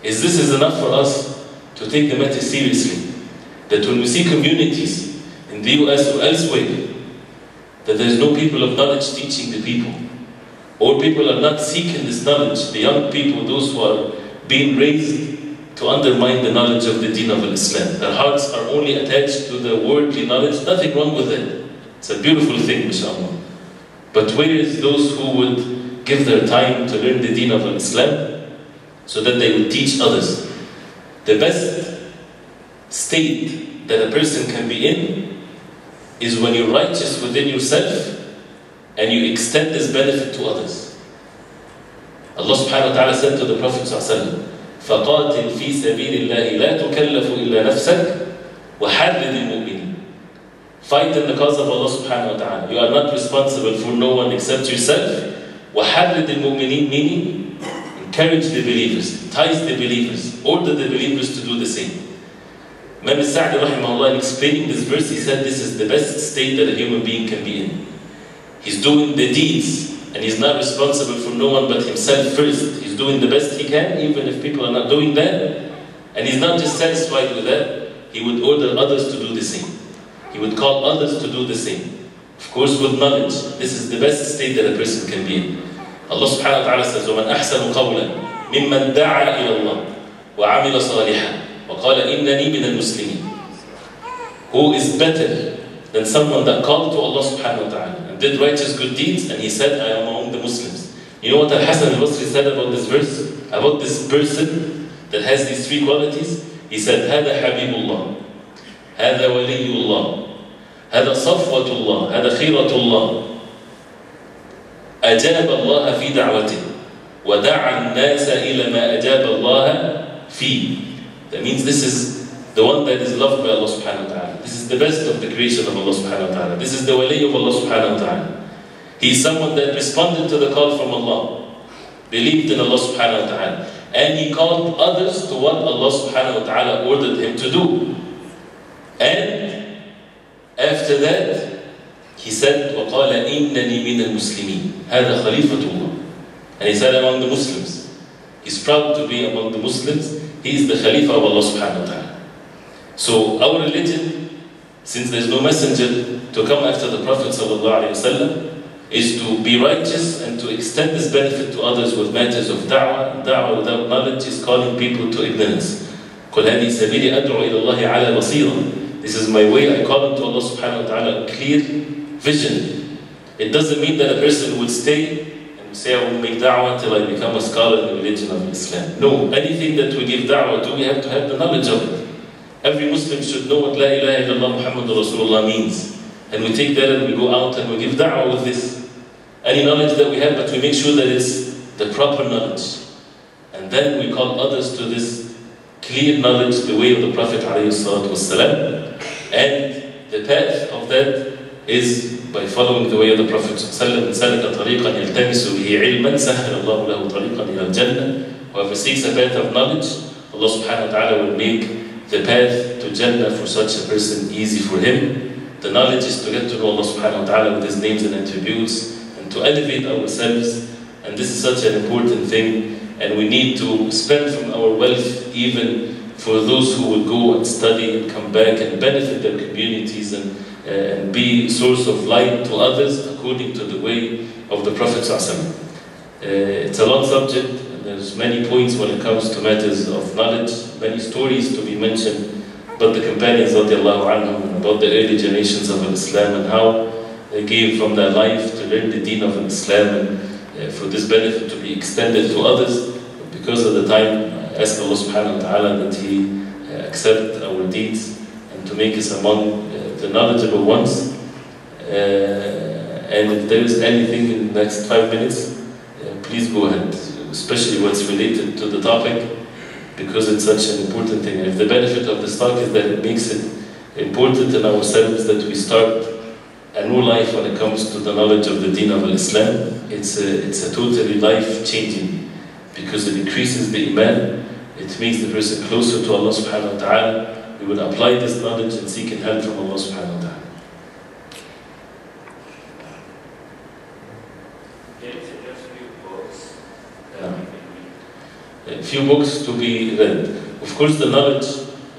Speaker 2: This is enough for us to take the matter seriously. That when we see communities in the US or elsewhere, that there is no people of knowledge teaching the people, or people are not seeking this knowledge, the young people, those who are being raised to undermine the knowledge of the deen of Islam. Their hearts are only attached to the worldly knowledge, nothing wrong with it. It's a beautiful thing, mashallah. But where is those who would give their time to learn the deen of Islam so that they would teach others? The best state that a person can be in is when you're righteous within yourself and you extend this benefit to others. Allah subhanahu wa ta'ala said to the Prophet sallallahu alaihi wasallam, فَقَاتِلْ فِي سَبِيلِ اللَّهِ لَا تُكَلَّفُ إِلَّا نَفْسَكَ وَحَرِّضِ الْمُؤْمِنِينَ. Fight in the cause of Allah subhanahu wa ta'ala. You are not responsible for no one except yourself. وَحَرِّضِ الْمُؤْمِنِينَ, meaning encourage the believers, entice the believers, order the believers to do the same. Imam al-Sa'di rahimahullah, in explaining this verse, he said this is the best state that a human being can be in. He's doing the deeds, and he's not responsible for no one but himself first. He's doing the best he can, even if people are not doing that. And he's not just satisfied with that, he would order others to do the same. He would call others to do the same. Of course, with knowledge. This is the best state that a person can be in. Allah subhanahu wa ta'ala says, وَمَنْ أَحْسَنُ قَوْلًا مِمَّنْ دَعَى إِلَى اللَّهِ وَعَمِلَ صَالِحًا وَقَالَ إِنَّنِي مِنَ الْمُسْلِمِينَ. Who is better than someone that called to Allah subhanahu wa ta'ala and did righteous good deeds and he said, I am among among the Muslims. You know what Al-Hasan al-Basri said about this verse? About this person that has these three qualities? He said, هذا حبيب الله, هذا ولي الله, هذا صفوة الله, هذا خيرة الله, أجاب الله في دعوته, ودعا الناس إلى ما أجاب الله فيه. That means this is the one that is loved by Allah subhanahu wa ta'ala. This is the best of the creation of Allah subhanahu wa ta'ala. This is the wali of Allah subhanahu wa ta'ala. He is someone that responded to the call from Allah, believed in Allah subhanahu wa ta'ala, and he called others to what Allah subhanahu wa ta'ala ordered him to do. And after that, he said, وَقَالَ إِنَّنِي مِنَ الْمُسْلِمِينَ هَذَا خَلِيفَةُ اللَّهِ. And he said among the Muslims. He's proud to be among the Muslims. He is the Khalifa of Allah subhanahu wa ta'ala. So our religion, since there's no messenger to come after the Prophet sallallahu alayhi wa sallam, is to be righteous and to extend this benefit to others with matters of da'wah. Da'wah without knowledge is calling people to ignorance. قُلْ هَذِهِ سَبِيلِي أَدْعُو إِلَى اللَّهِ عَلَى بَصِيرًا. This is my way, I call unto Allah subhanahu wa ta'ala clear vision. It doesn't mean that a person would stay and say, I will make da'wah until I become a scholar in the religion of Islam. No, anything that we give da'wah to, we have to have the knowledge of it. Every Muslim should know what La ilaha illallah Muhammadur Rasulullah means. And we take that and we go out and we give da'wah with this. Any knowledge that we have, but we make sure that it's the proper knowledge. And then we call others to this clear knowledge, the way of the Prophet ﷺ. And the path of that is by following the way of the Prophet ﷺ. سَلَكَ طَرِيقًا يَلْتَمِسُ بِهِ عِلْمًا سَهَّلَ اللَّهُ لَهُ طَرِيقًا إِلَى الْجَنَّةِ. Whoever seeks a path of knowledge, Allah subhanahu wa ta'ala will make the path to Jannah for such a person easy for him. The knowledge is to get to know Allah subhanahu wa ta'ala with His names and attributes, to elevate ourselves, and this is such an important thing, and we need to spend from our wealth even for those who will go and study and come back and benefit their communities and be source of light to others according to the way of the Prophet ﷺ. It's a long subject, and there's many points when it comes to matters of knowledge, many stories to be mentioned about the companions radiallahu anhum, about the early generations of Islam and how they gave from their life to learn the deen of Islam and for this benefit to be extended to others. Because of the time, I ask Allah subhanahu wa ta'ala that He accept our deeds and to make us among the knowledgeable ones. And if there is anything in the next 5 minutes, please go ahead, especially what's related to the topic, because it's such an important thing. If the benefit of this talk is that it makes it important in ourselves that we start a new life when it comes to the knowledge of the deen of Islam, it's a totally life-changing, because it increases the iman, it makes the person closer to Allah subhanahu wa ta'ala. We will apply this knowledge and seek help from Allah subhanahu wa ta'ala. A few books to be read. Of course, the knowledge,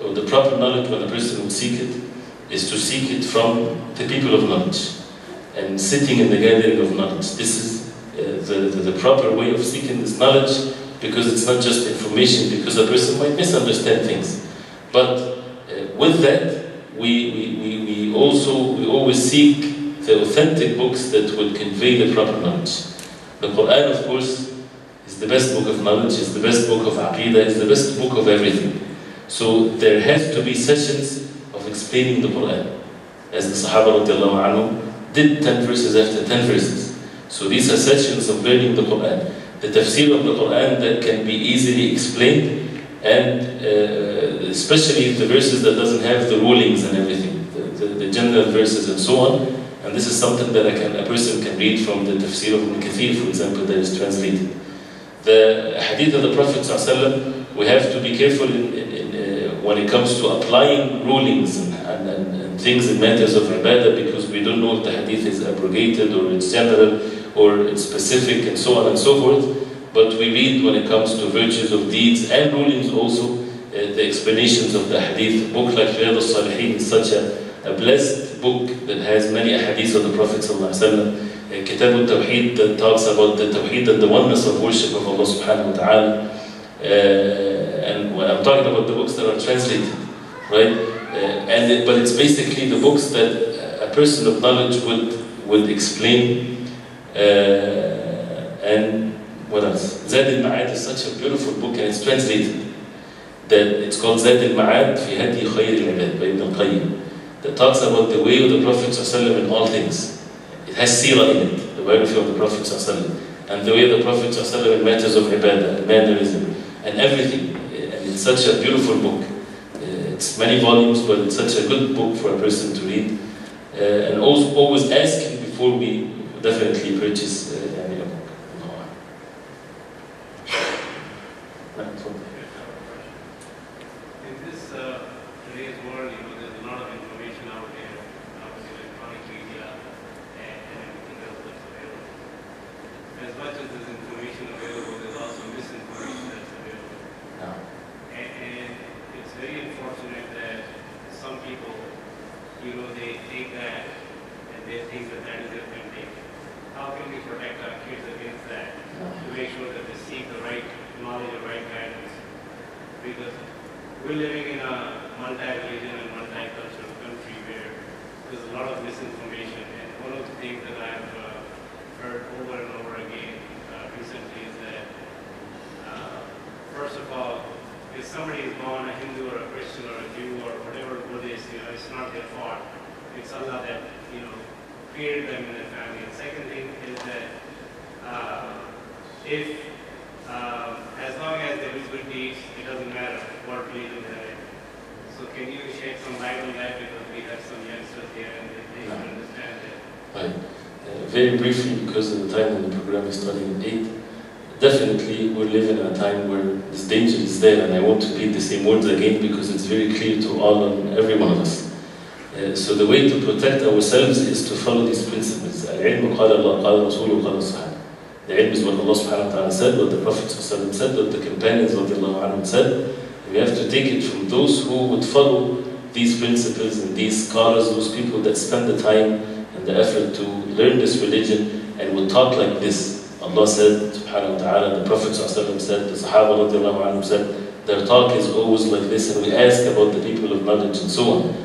Speaker 2: or the proper knowledge when a person would seek it, is to seek it from the people of knowledge and sitting in the gathering of knowledge. This is the proper way of seeking this knowledge, because it's not just information, because a person might misunderstand things. But with that, we always seek the authentic books that would convey the proper knowledge. The Quran, of course, is the best book of knowledge, is the best book of Aqidah, is the best book of everything. So there has to be sessions of explaining the Quran, as the Sahaba radiallahu anhu did 10 verses after 10 verses. So these are sessions of learning the Quran, the tafsir of the Quran that can be easily explained, and especially the verses that doesn't have the rulings and everything, the general verses and so on. And this is something that a person can read from the tafsir of Ibn Kathir, for example, that is translated. The hadith of the Prophet ﷺ, we have to be careful when it comes to applying rulings and things in matters of ibadah, because we don't know if the hadith is abrogated or it's general or it's specific and so on and so forth. But we read when it comes to virtues of deeds and rulings also, the explanations of the hadith. A book like Riyadh al-Salihin is such a blessed book that has many hadiths of the Prophet ﷺ. Kitab al-Tawheed that talks about the Tawheed and the oneness of worship of Allah subhanahu wa ta'ala. And when I'm talking about the books that are translated, right? But it's basically the books that a person of knowledge would explain And what else? Zad al-Ma'ad is such a beautiful book, and it's translated. That it's called Zad al-Ma'ad fi Hadi Khayr al-Ibad by Ibn al-Qayyim. That talks about the way of the Prophet ﷺ in all things. It has seerah in it, the biography of the Prophet ﷺ, and the way of the Prophet ﷺ in matters of ibadah, and mannerism, and everything. And it's such a beautiful book. It's many volumes, but it's such a good book for a person to read. And also always asking before we definitely purchase any book.
Speaker 3: In this today's world, there's a lot of information out there, with electronic media and everything else that's available. As much as there's information available, there's also misinformation that's available. And it's very unfortunate that some people, they take that and they think that that is their temptation. How can we protect our kids against that? To make sure that they seek the right knowledge and right guidance. Because we're living in a multi-religion and multi-cultural country where there's a lot of misinformation. And one of the things that I've heard over and over again recently is that, first of all, if somebody is born a Hindu or a Christian or a Jew or whatever Buddhist, it's not their fault. It's Allah that, created them in their family. And second thing is that as long as they do good deeds, it doesn't matter what religion they're in. So can you shed some light on that, because we have some youngsters here and they don't understand that.
Speaker 2: Right. Very briefly, because of the time when the program is starting at 8, definitely we're living in a time where this danger is there, and I won't repeat the same words again because it's very clear to all and every one of us. So the way to protect ourselves is to follow these principles. Al-ilm qala Allah, qala Rasuluhu, qala Sahaba. The ilm is what Allah subhanahu wa ta'ala said, what the Prophet said, what the companions said. We have to take it from those who would follow these principles and these scholars, those people that spend the time and the effort to learn this religion and would talk like this. Allah said, subhanahu wa ta'ala, the Prophet said, the Sahaba said, their talk is always like this, and we ask about the people of knowledge and so on.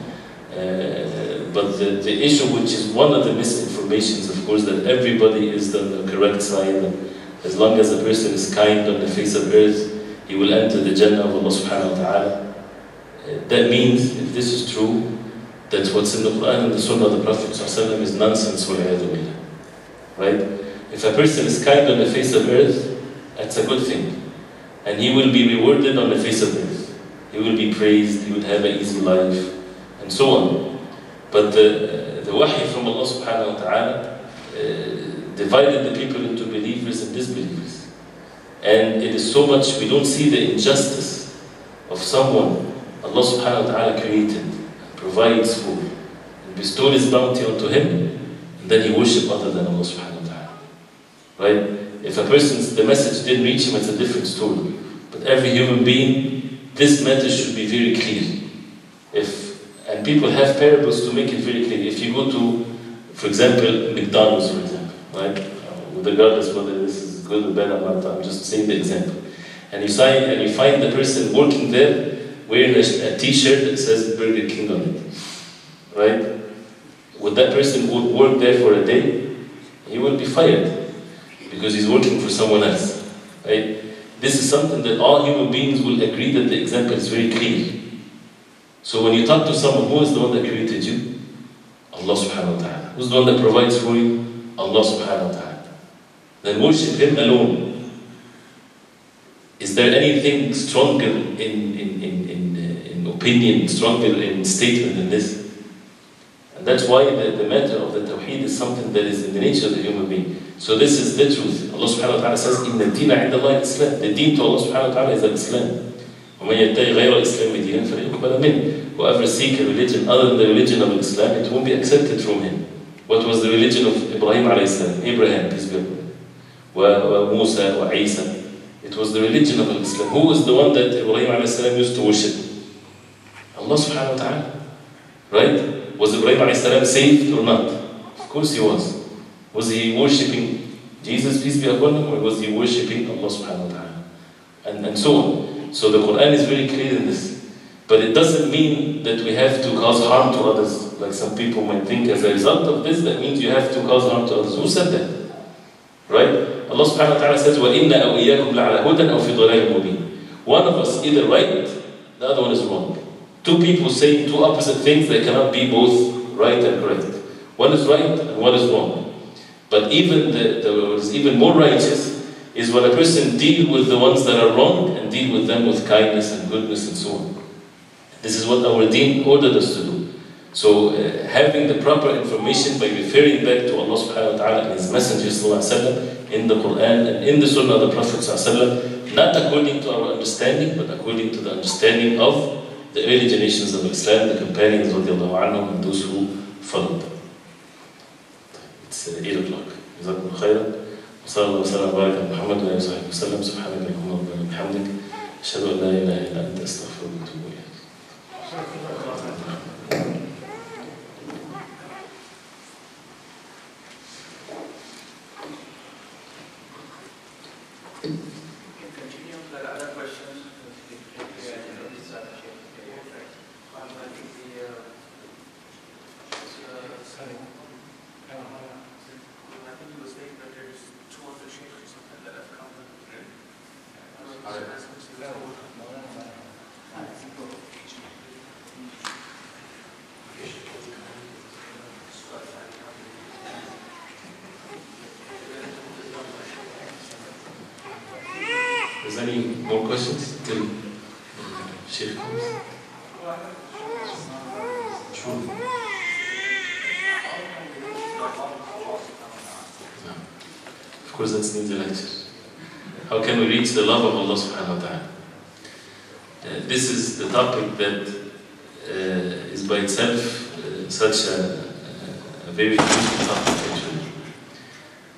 Speaker 2: But the issue, which is one of the misinformations, of course, that everybody is on the correct side, and as long as a person is kind on the face of earth, he will enter the Jannah of Allah subhanahu wa ta'ala. That means, if this is true, that what's in the Quran and the Sunnah of the Prophet is nonsense, right? If a person is kind on the face of earth, that's a good thing. And he will be rewarded on the face of earth. He will be praised, he would have an easy life, and so on. But the wahy from Allah subhanahu wa ta'ala divided the people into believers and disbelievers. And it is so much, we don't see the injustice of someone Allah subhanahu wa ta'ala created, provides for, and bestowed His bounty onto him, and then he worship other than Allah subhanahu wa ta'ala. Right? If a person's, the message didn't reach him, it's a different story. But every human being, this matter should be very clear. And people have parables to make it very clear. If you go to, for example, McDonald's, for example, right? Regardless whether this is good or bad or not, I'm just saying the example. And you find the person working there wearing a t-shirt that says Burger King on it, right? Would that person would work there for a day? He will be fired because he's working for someone else, right? This is something that all human beings will agree that the example is very clear. So when you talk to someone, who is the one that created you? Allah subhanahu wa ta'ala. Who's the one that provides for you? Allah subhanahu wa ta'ala. Then worship Him alone. Is there anything stronger in opinion, stronger in statement than this? And that's why the matter of the Tawheed is something that is in the nature of the human being. So this is the truth. Allah subhanahu wa ta'ala says, إِنَّ الدِّينَ عِنْدَ اللَّهِ الْإِسْلَامِ. The deen to Allah subhanahu wa ta'ala is Islam. وَمَنْ يَتَّقِ غَيْرَ الْإِسْلَامِ دِينًا فَلَن يُقْبَلَ مِنْهُ. Whoever seek a religion other than the religion of Islam, it won't be accepted from him. What was the religion of Ibrahim alayhi salam? Abraham, peace be upon him. Musa, Isa. It was the religion of Islam. Who was the one that Ibrahim alayhi salam used to worship? Allah subhanahu wa ta'ala. Right? Was Ibrahim alayhi salam saved or not? Of course he was. Was he worshipping Jesus, peace be upon him, or was he worshipping Allah subhanahu wa ta'ala? And so on. So the Quran is very clear in this. But it doesn't mean that we have to cause harm to others, like some people might think. As a result of this, that means you have to cause harm to others. Who said that? Right? Allah subhanahu wa ta'ala says, وَإِنَّا أَوْ إِيَّاكُمْ لَعَلَى هُدًى أَوْ فِي ضَلَالٍ مُبِينٍ. One of us either right, the other one is wrong. Two people saying two opposite things, they cannot be both right and correct. One is right and one is wrong. But even what is even more righteous is when a person deal with the ones that are wrong and deal with them with kindness and goodness and so on. This is what our deen ordered us to do. So having the proper information by referring back to Allah subhanahu wa ta'ala and His Messenger sallallahu alaihi wasallam in the Quran and in the Sunnah of the Prophet sallallahu alaihi wasallam, not according to our understanding, but according to the understanding of the early generations of Islam, the companions radiallahu anhum, and those who followed them. It's 8 o'clock. جزاكم خيرا. وصلى الله وسلم وبارك على محمد وعلى اله وصحبه وسلم. سبحانك اللهم ربنا وبحمدك أشهد أن لا إله إلا أنت أستغفرك وأتوب إليك. Is there any more questions till Shaykh comes? Sure. Of course, that's needs a lecture. How can we reach the love of Allah subhanahu wa ta'ala? This is the topic that is by itself such a very beautiful topic actually.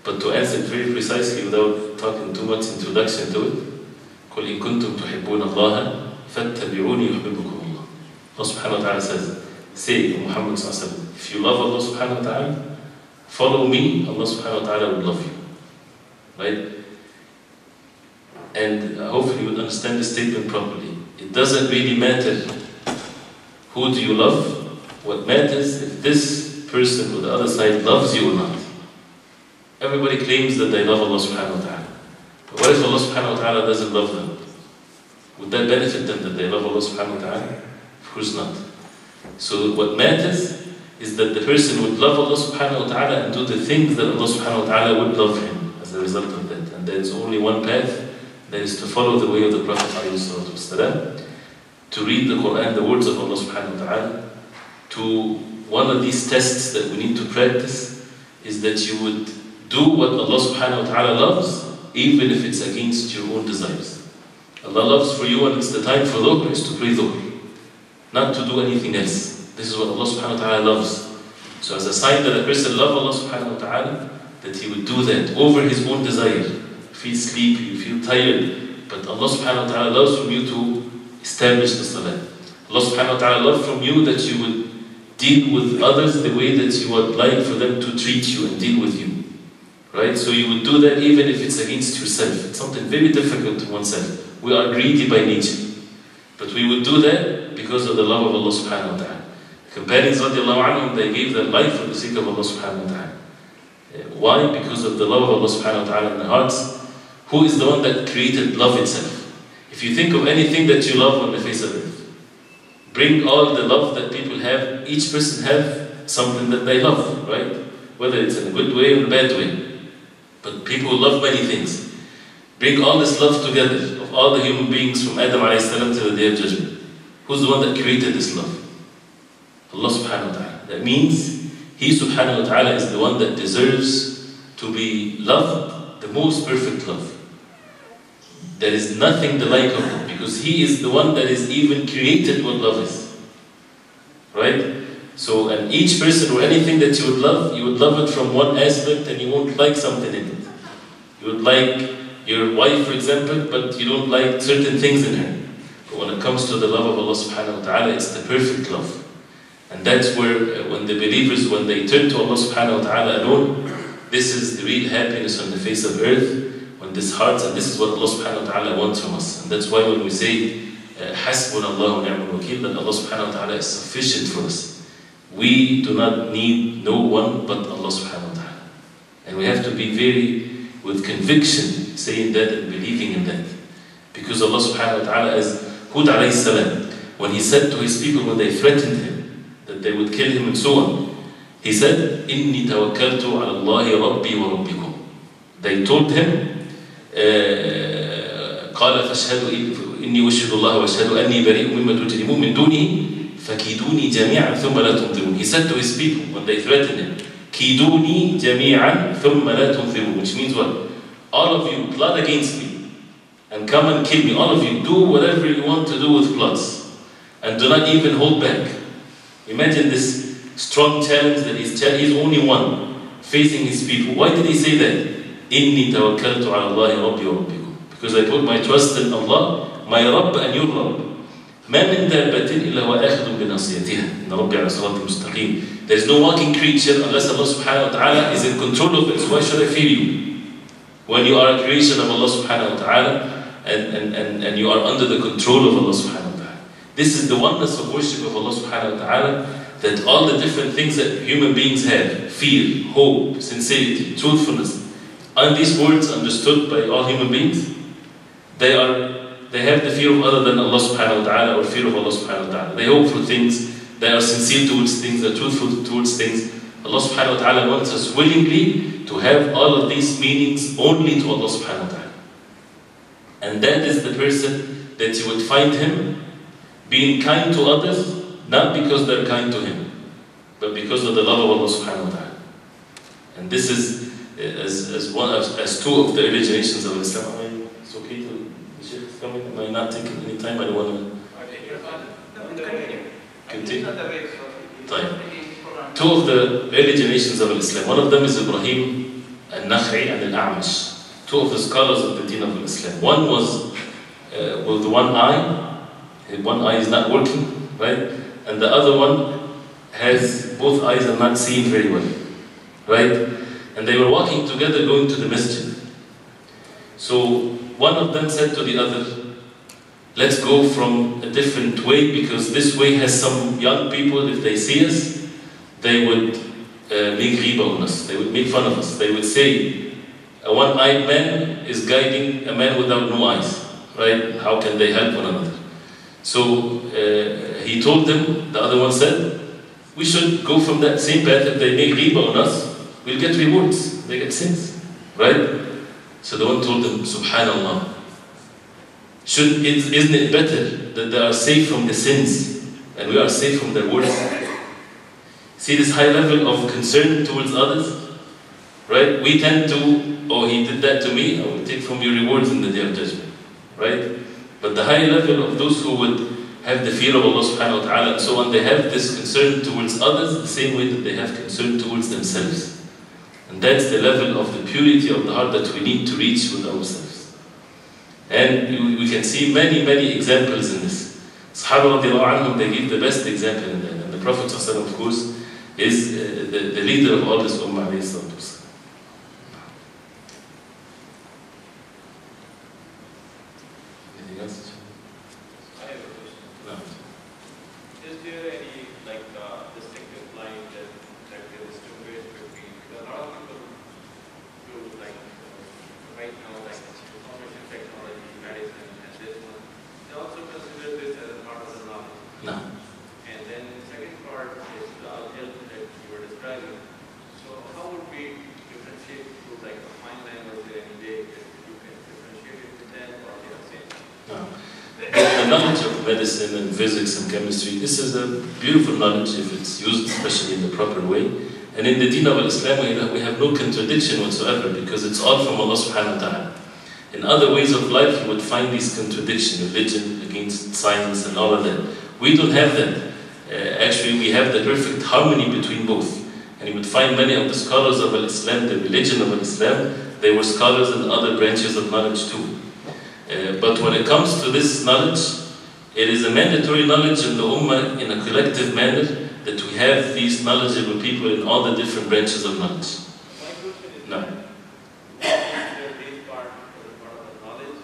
Speaker 2: But to answer it very precisely without talking too much introduction to it, قُلْ إِن كُنْتُمْ تُحِبُّونَ اللَّهَ فَاتَّبِعُونِي يُحْبِبُكُمُ اللَّهُ. Allah subhanahu wa ta'ala says, say, Muhammad sallallahu alaihi wasallam, if you love Allah subhanahu wa ta'ala, follow me, Allah subhanahu wa ta'ala will love you. Right? And hopefully you will understand the statement properly. It doesn't really matter who do you love. What matters if this person on the other side loves you or not. Everybody claims that they love Allah subhanahu wa ta'ala. But what if Allah subhanahu wa ta'ala doesn't love them? Would that benefit them that they love Allah subhanahu wa ta'ala? Of course not. So what matters is that the person would love Allah subhanahu wa ta'ala and do the things that Allah subhanahu wa ta'ala would love him as a result of that. And there is only one path, that is to follow the way of the Prophet ﷺ, to read the Quran, the words of Allah subhanahu wa ta'ala. To one of these tests that we need to practice is that you would do what Allah subhanahu wa ta'ala loves, even if it's against your own desires. Allah loves for you, and it's the time for dhuhr is to pray dhuhr, not to do anything else. This is what Allah subhanahu wa ta'ala loves. So as a sign that a person loves Allah subhanahu wa ta'ala, that he would do that over his own desire. You feel sleepy, you feel tired, but Allah subhanahu wa ta'ala loves from you to establish the salah. Allah subhanahu wa ta'ala loves from you that you would deal with others the way that you would like for them to treat you and deal with you. Right? So you would do that even if it's against yourself. It's something very difficult to oneself. We are greedy by nature. But we would do that because of the love of Allah subhanahu wa ta'ala. The companions radiallahu anhum, they gave their life for the sake of Allah subhanahu wa ta'ala. Why? Because of the love of Allah subhanahu wa ta'ala in their hearts. Who is the one that created love itself? If you think of anything that you love on the face of earth, bring all the love that people have, each person have something that they love, right? Whether it's in a good way or a bad way. But people love many things. Bring all this love together of all the human beings from Adam alayhi salam to the Day of Judgment. Who's the one that created this love? Allah subhanahu wa ta'ala. That means He subhanahu wa ta'ala is the one that deserves to be loved, the most perfect love. There is nothing the like of it, because He is the one that is even created what love is. Right? So, and each person or anything that you would love it from one aspect, and you won't like something in it. You would like your wife, for example, but you don't like certain things in her. But when it comes to the love of Allah subhanahu wa ta'ala, it's the perfect love. And that's where, when the believers, when they turn to Allah subhanahu wa ta'ala alone, this is the real happiness on the face of earth, when this heart, and this is what Allah subhanahu wa ta'ala wants from us. And that's why when we say, Hasbunallahu wa ni'mal wakeel, that Allah subhanahu wa ta'ala is sufficient for us. We do not need no one but Allah subhanahu wa ta'ala. And we have to be very with conviction, saying that and believing in that. Because Allah subhanahu wa ta'ala, as Hud alayhi salam, when he said to his people when they threatened him that they would kill him and so on, he said, إِنِّي تَوَكَّلْتُ عَلَى اللَّهِ رَبِّي وَرَبِّكُمْ. They told him, قال فاشهدوا إني أشهد الله وأشهد أني بريء مما تجرمون من دونه فكيدوني جميعا ثم لا تنظرون. He said to his people when they threatened him, كيدوني جميعا ثم لا تنظرون, which means what? All of you plot against me and come and kill me. All of you do whatever you want to do with plots and do not even hold back. Imagine this strong challenge that he's only one facing his people. Why did he say that? إني توكلت على الله ربي وربكم. Because I put my trust in Allah, my Rabb and your Rabb. ما من دابة إلا وآخذ بناصيتها إن ربي على صراط مستقيم. There is no walking creature unless Allah subhanahu wa ta'ala is in control of it. So why should I fear you? When you are a creation of Allah subhanahu wa ta'ala and you are under the control of Allah subhanahu wa ta'ala. This is the oneness of worship of Allah subhanahu wa ta'ala, that all the different things that human beings have, fear, hope, sincerity, truthfulness, are these words understood by all human beings? They have the fear of other than Allah subhanahu wa ta'ala, or fear of Allah subhanahu wa ta'ala. They hope for things, they are sincere towards things, they are truthful towards things. Allah subhanahu wa ta'ala wants us willingly to have all of these meanings only to Allah subhanahu wa ta'ala. And that is the person that you would find him being kind to others, not because they're kind to him, but because of the love of Allah subhanahu wa ta'ala. And this is as two of the originations of Islam. It's okay to the Shaykh is coming. Am I not taking any time? I don't want to continue. Two of the early generations of Islam. One of them is Ibrahim al-Nakh'i and al-A'mash. Two of the scholars of the deen of Islam. One was with one eye. One eye is not working, right? And the other one has both eyes are not seeing very well, right? And they were walking together going to the masjid. So one of them said to the other, let's go from a different way, because this way has some young people, if they see us, they would make riba on us, they would make fun of us. They would say, a one-eyed man is guiding a man without no eyes, right? How can they help one another? So he told them, the other one said, we should go from that same path. If they make riba on us, we'll get rewards, they get sins, right? So the one told them, Subhanallah, isn't it better that they are safe from the sins and we are safe from their words? See this high level of concern towards others, right? We tend to, oh, he did that to me, I will take from your rewards in the day of judgment, right? But the high level of those who would have the fear of Allah subhanahu wa ta'ala and so on, they have this concern towards others the same way that they have concern towards themselves. And that's the level of the purity of the heart that we need to reach with ourselves. And we can see many, many examples in this. Sahaba radiallahu anhum, they give the best example in that. And the Prophet of course is the leader of all this ummah. Anything else?
Speaker 3: I have a question. No. Is there any distinctive line that can distinguish between, because a lot of people do right now information technology, medicine, and this one, they also consider this as a part of the knowledge.
Speaker 2: No.
Speaker 3: And then the second part is the health that you were describing. So how would we differentiate through like a fine line, or is there any way that you can differentiate it with that, or they are the same?
Speaker 2: No. The knowledge of medicine and physics and chemistry, this is a beautiful knowledge if it's used especially in the proper way. And in the deen of Islam, we have no contradiction whatsoever, because it's all from Allah subhanahu wa ta'ala. In other ways of life, you would find these contradictions, religion against science and all of that. We don't have that. Actually, we have the perfect harmony between both. And you would find many of the scholars of Islam, the religion of Islam, they were scholars in other branches of knowledge too. But when it comes to this knowledge, it is a mandatory knowledge in the ummah in a collective manner that we have these knowledgeable people in all the different branches of knowledge.
Speaker 3: My question is,
Speaker 2: No.
Speaker 3: is there this part of the knowledge?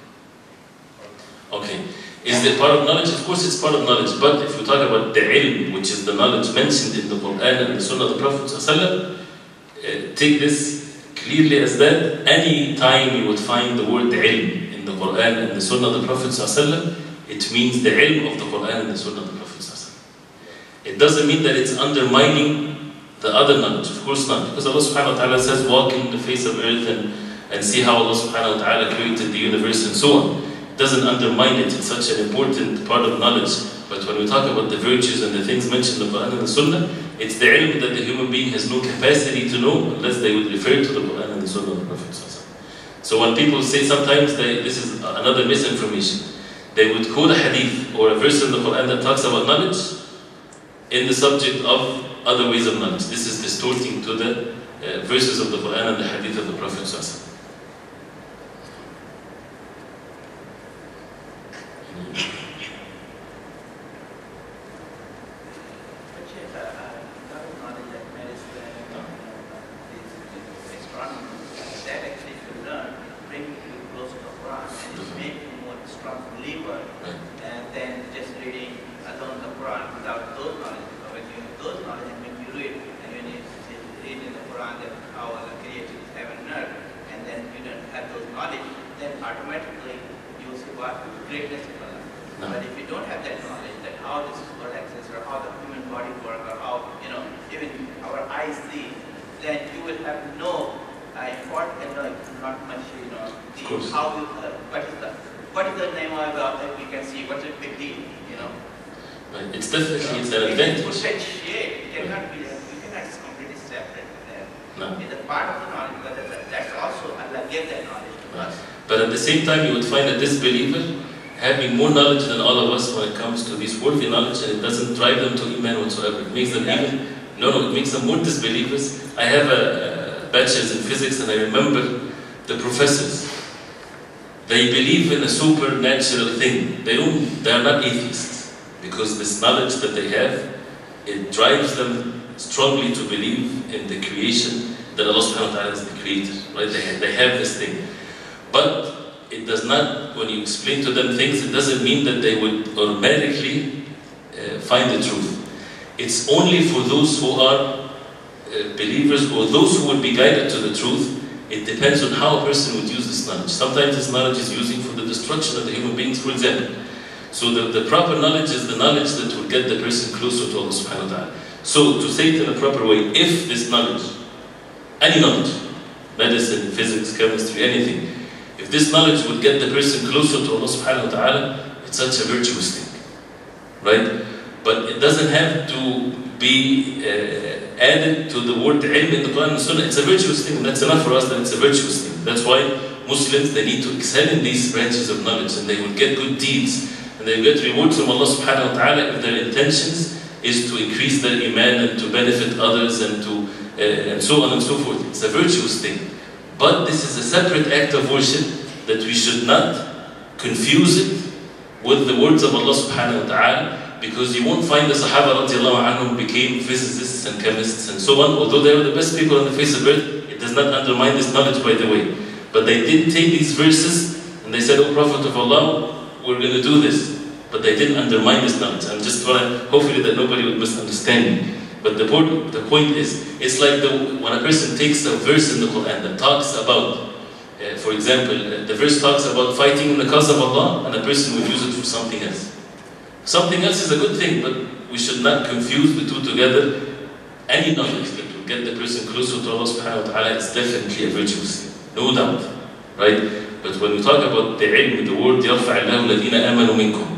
Speaker 2: Okay. Is it part of knowledge? Of course it's part of knowledge. But if you talk about the ilm, which is the knowledge mentioned in the Quran and the Sunnah of the Prophet ﷺ, take this clearly as that. Any time you would find the word ilm in the Quran and the Sunnah of the Prophet ﷺ, it means the ilm of the Quran and the Sunnah of the Prophet ﷺ. It doesn't mean that it's undermining the other knowledge, of course not, because Allah subhanahu wa ta'ala says walk in the face of earth and see how Allah subhanahu wa ta'ala created the universe and so on. It doesn't undermine it, it's such an important part of knowledge. But when we talk about the virtues and the things mentioned in the Quran and the Sunnah, it's the ilm that the human being has no capacity to know unless they would refer to the Quran and the Sunnah of the Prophet. So when people say sometimes this is another misinformation, they would quote a hadith or a verse in the Quran that talks about knowledge in the subject of other ways of knowledge. This is distorting to the verses of the Quran and the hadith of the Prophet. It's definitely it's an advantage.
Speaker 4: It cannot be. You cannot completely separate them. No. It's a part of the knowledge, but that's also Allah gave that knowledge to us.
Speaker 2: But at the same time, you would find a disbeliever having more knowledge than all of us when it comes to this worldly knowledge, and it doesn't drive them to Iman whatsoever. It makes them it makes them more disbelievers. I have a bachelor's in physics, and I remember the professors. They believe in a supernatural thing. They are not atheists. Because this knowledge that they have, it drives them strongly to believe in the creation that Allah subhanahu wa ta'ala is the creator. Right? They have this thing. But it does not, when you explain to them things, it doesn't mean that they would automatically find the truth. It's only for those who are believers or those who would be guided to the truth. It depends on how a person would use this knowledge. Sometimes this knowledge is using for the destruction of the human beings, for example. So the proper knowledge is the knowledge that will get the person closer to Allah subhanahu wa ta'ala. So to say it in a proper way, if this knowledge, any knowledge, medicine, physics, chemistry, anything, if this knowledge would get the person closer to Allah subhanahu wa ta'ala, it's such a virtuous thing. Right? But it doesn't have to be added to the word ilm in the Quran and Sunnah. It's a virtuous thing, and that's enough for us that it's a virtuous thing. That's why Muslims, they need to excel in these branches of knowledge, and they will get good deeds. They get rewards from Allah subhanahu wa ta'ala if their intentions is to increase their iman and to benefit others and so on and so forth. It's a virtuous thing. But this is a separate act of worship that we should not confuse it with the words of Allah subhanahu wa ta'ala, because you won't find the Sahaba radiallahu anhum became physicists and chemists and so on. Although they were the best people on the face of earth, it does not undermine this knowledge, by the way. But they did take these verses and they said, "O Prophet of Allah, we're going to do this." But they didn't undermine this knowledge. I'm just trying to, hopefully that nobody would misunderstand me. But the point is, it's like when a person takes a verse in the Quran that talks about, for example, the verse talks about fighting in the cause of Allah, and a person would use it for something else. Something else is a good thing, but we should not confuse the two together. Any knowledge that will get the person closer to Allah subhanahu wa ta'ala is definitely a virtuous thing, no doubt. Right? But when we talk about the ilm, the word يَرْفَعِ اللَّهُ الَّذِينَ آمَنُوا مِنْكُمْ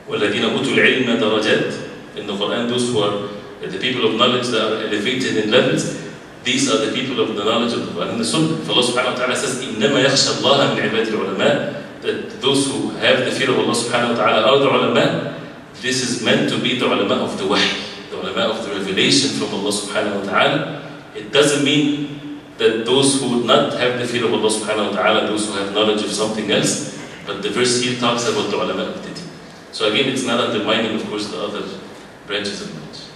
Speaker 2: وَالَّذِينَ أُوتُوا الْعِلْمَ دَرَجَاتٍ. In the Quran, those who are the people of knowledge that are elevated in levels, these are the people of the knowledge of the Quran and the Sunnah. For Allah subhanahu wa ta'ala says, إِنَّمَا يَخْشَى اللَّهَ مِنْ عِبَادِ الْعُلَمَاءِ, that those who have the fear of Allah subhanahu wa ta'ala are the ulama. This is meant to be the ulama of the wahy, the ulama of the revelation from Allah subhanahu wa ta'ala. It doesn't mean that those who would not have the fear of Allah subhanahu wa ta'ala, those who have knowledge of something else, but the verse here talks about the ulama of the deen. So again, it's not undermining, of course, the other branches of knowledge.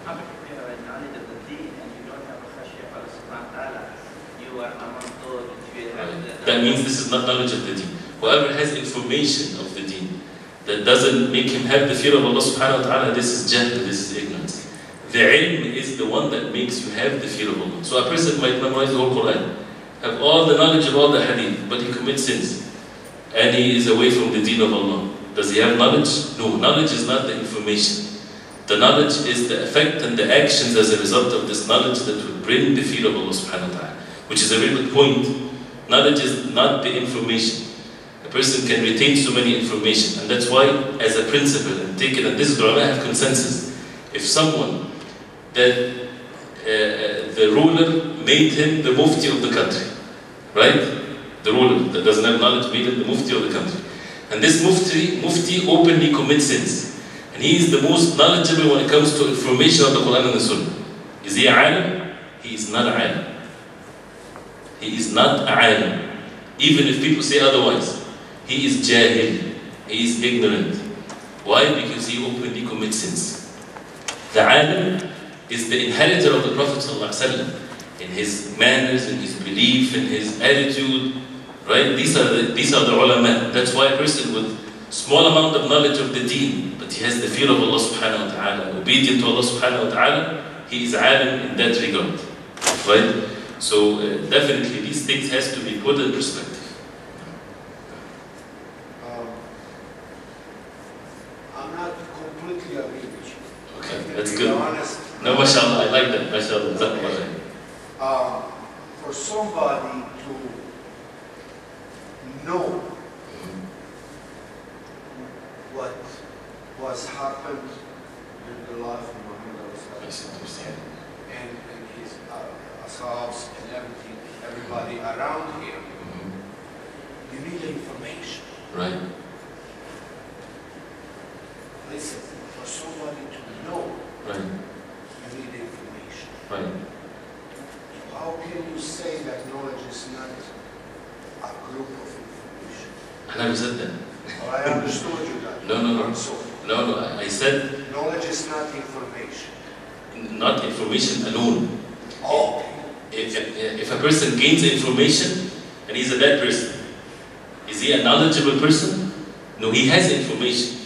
Speaker 4: How if you have a knowledge of the deen and you don't have a khashya of Allah subhanahu wa ta'ala, you are among those which will have
Speaker 2: That means this is not knowledge of the deen. Whoever has information of the deen that doesn't make him have the fear of Allah subhanahu wa ta'ala, this is jahl, this is ignorance. The ilm is the one that makes you have the fear of Allah. So a person might memorize the whole Quran. have all the knowledge of all the hadith, but he commits sins, and he is away from the deen of Allah. Does he have knowledge? No, knowledge is not the information. The knowledge is the effect and the actions as a result of this knowledge that will bring the fear of Allah subhanahu wa ta'ala, which is a very good point. Knowledge is not the information. A person can retain so many information, and that's why, as a principle, and take it, and this is the ulama have consensus. If someone that the ruler made him the mufti of the country, right? The ruler that doesn't have knowledge made him the mufti of the country, and this mufti openly commits sins, and he is the most knowledgeable when it comes to information of the Quran and the Sunnah. Is he a alim? He is not a alim. He is not a alim. Even if people say otherwise, he is jahil. He is ignorant. Why? Because he openly commits sins. The alim is the inheritor of the Prophet ﷺ in his manners, in his belief, in his attitude, right? These are the ulama. That's why a person with small amount of knowledge of the deen, but he has the fear of Allah subhanahu wa ta'ala, obedient to Allah subhanahu wa ta'ala, he is alim in that regard, right? So definitely these things has to be put in perspective.
Speaker 5: I'm not completely agree with you.
Speaker 2: Okay, that's good.
Speaker 5: Honest.
Speaker 2: No, mashallah, I like that. Mashallah.
Speaker 5: Okay. For somebody to know what was happened in the life of Muhammad and his ashabs and everybody around him, you need information.
Speaker 2: Right.
Speaker 5: Listen, for somebody to know,
Speaker 2: Right.
Speaker 5: you need information.
Speaker 2: Right.
Speaker 5: How can you say that knowledge is not a group of information?
Speaker 2: I never said that.
Speaker 5: Well, I understood you that.
Speaker 2: No.
Speaker 5: So,
Speaker 2: No, I said
Speaker 5: knowledge is not information.
Speaker 2: not information alone.
Speaker 5: Oh.
Speaker 2: If a person gains information and he's a bad person, is he a knowledgeable person? No, he has information,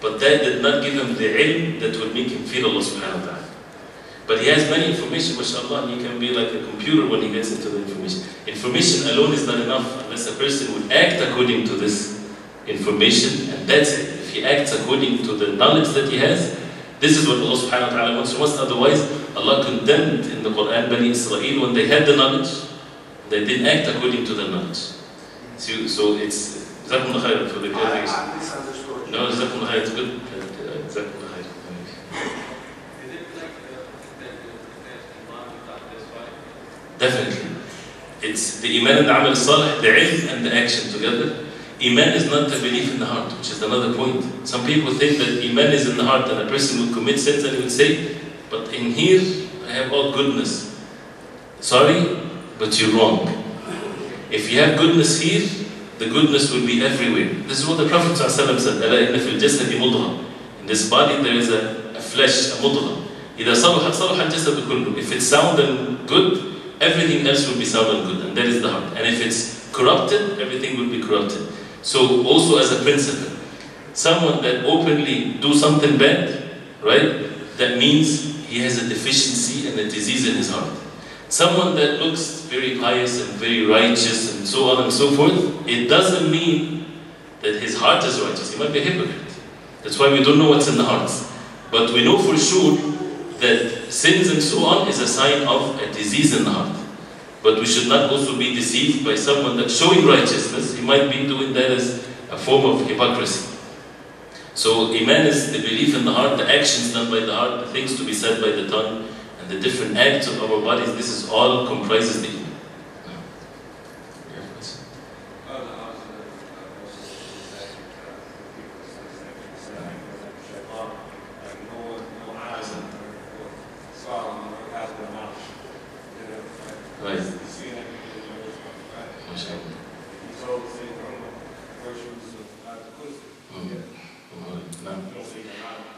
Speaker 2: but that did not give him the ilm that would make him fear Allah subhanahu wa ta'ala. But he has many information, mashallah, and he can be like a computer when he gets into the information. Information alone is not enough unless a person would act according to this information, and that's it. If he acts according to the knowledge that he has, this is what Allah subhanahu wa ta'ala wants from us. Otherwise, Allah condemned in the Quran Bani Israel when they had the knowledge, they didn't act according to the knowledge. So it's Jazakumullah khair for the clarification.
Speaker 5: I misunderstood you.
Speaker 2: No, Jazakumullah khair, it's good. Jazakumullah khair.
Speaker 3: Is it like that Iman without this way?
Speaker 2: Definitely. It's the Iman and the Amal Salih, the ilm and the action together. Iman is not the belief in the heart, which is another point. Some people think that Iman is in the heart and a person would commit sins and he would say, but in here I have all goodness. Sorry, but you're wrong. If you have goodness here, the goodness will be everywhere. This is what the Prophet ﷺ said, أَلَا إِنَّ فِي الْجَسَدِ مُضْغَةً. In this body there is a flesh, a mudghah. إِذَا صَلُحَ صَلُحَ الْجَسَدُ كُلُّهُ. If it's sound and good, everything else will be sound and good, and that is the heart. And if it's corrupted, everything will be corrupted. So also as a principle, someone that openly do something bad, right, that means he has a deficiency and a disease in his heart. Someone that looks very pious and very righteous and so on and so forth, it doesn't mean that his heart is righteous. He might be a hypocrite. That's why we don't know what's in the hearts. But we know for sure that sins and so on is a sign of a disease in the heart. But we should not also be deceived by someone that's showing righteousness. He might be doing that as a form of hypocrisy. So Iman is the belief in the heart, the actions done by the heart, the things to be said by the tongue, and the different acts of our bodies. This is all comprises the Iman. Right.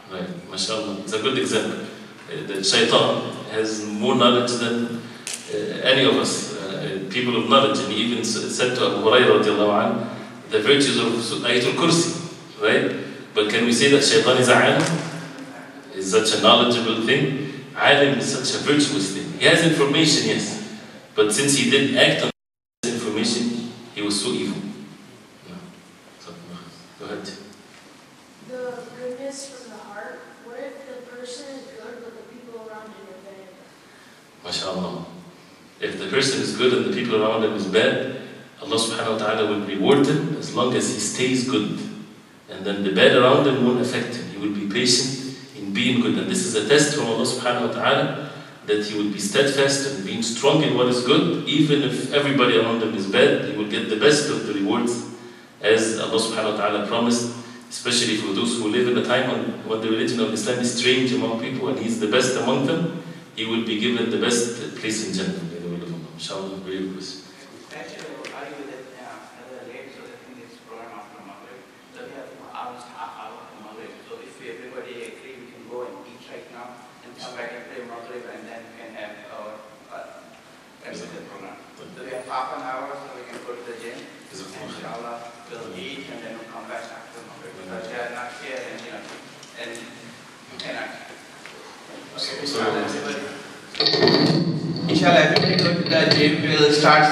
Speaker 2: Right, mashallah. It's a good example. The Shaitan has more knowledge than any of us, people of knowledge. And he even said to Abu Hurairah radiallahu anhu, the virtues of Ayatul Kursi, right? But can we say that Shaitan is a alim? Is such a knowledgeable thing? Alim is such a virtuous thing. He has information, yes. But since he didn't act on
Speaker 6: of goodness from the heart, what if the person is good but the people around him are bad?
Speaker 2: MashaAllah. If the person is good and the people around him is bad, Allah subhanahu wa ta'ala will reward him as long as he stays good. And then the bad around him won't affect him. He will be patient in being good. And this is a test from Allah subhanahu wa ta'ala that he will be steadfast and being strong in what is good. Even if everybody around him is bad, he will get the best of the rewards as Allah subhanahu wa ta'ala promised, especially for those who live in a time when the religion of Islam is strange among people and he is the best among them. He will be given the best place in Jannah. Inshallah, very good.
Speaker 4: Actually, I will argue that another late, so I think this program after Maghrib, so we have almost half hour after Maghrib. So if everybody agree, we can go and eat right now and come back and play Maghrib, and then we can have our rest of the program. So we have half an hour, so we can go to the gym. Inshallah, we'll eat and then we'll come back after Maghrib. Because they are not here and you know, and you cannot. Inshallah, everybody go to the gym, we'll start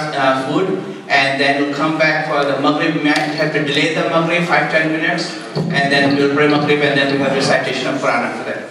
Speaker 4: food and then we'll come back for the Maghrib. We might have to delay the Maghrib 5-10 minutes and then we'll pray Maghrib and then we'll have recitation of Quran after that.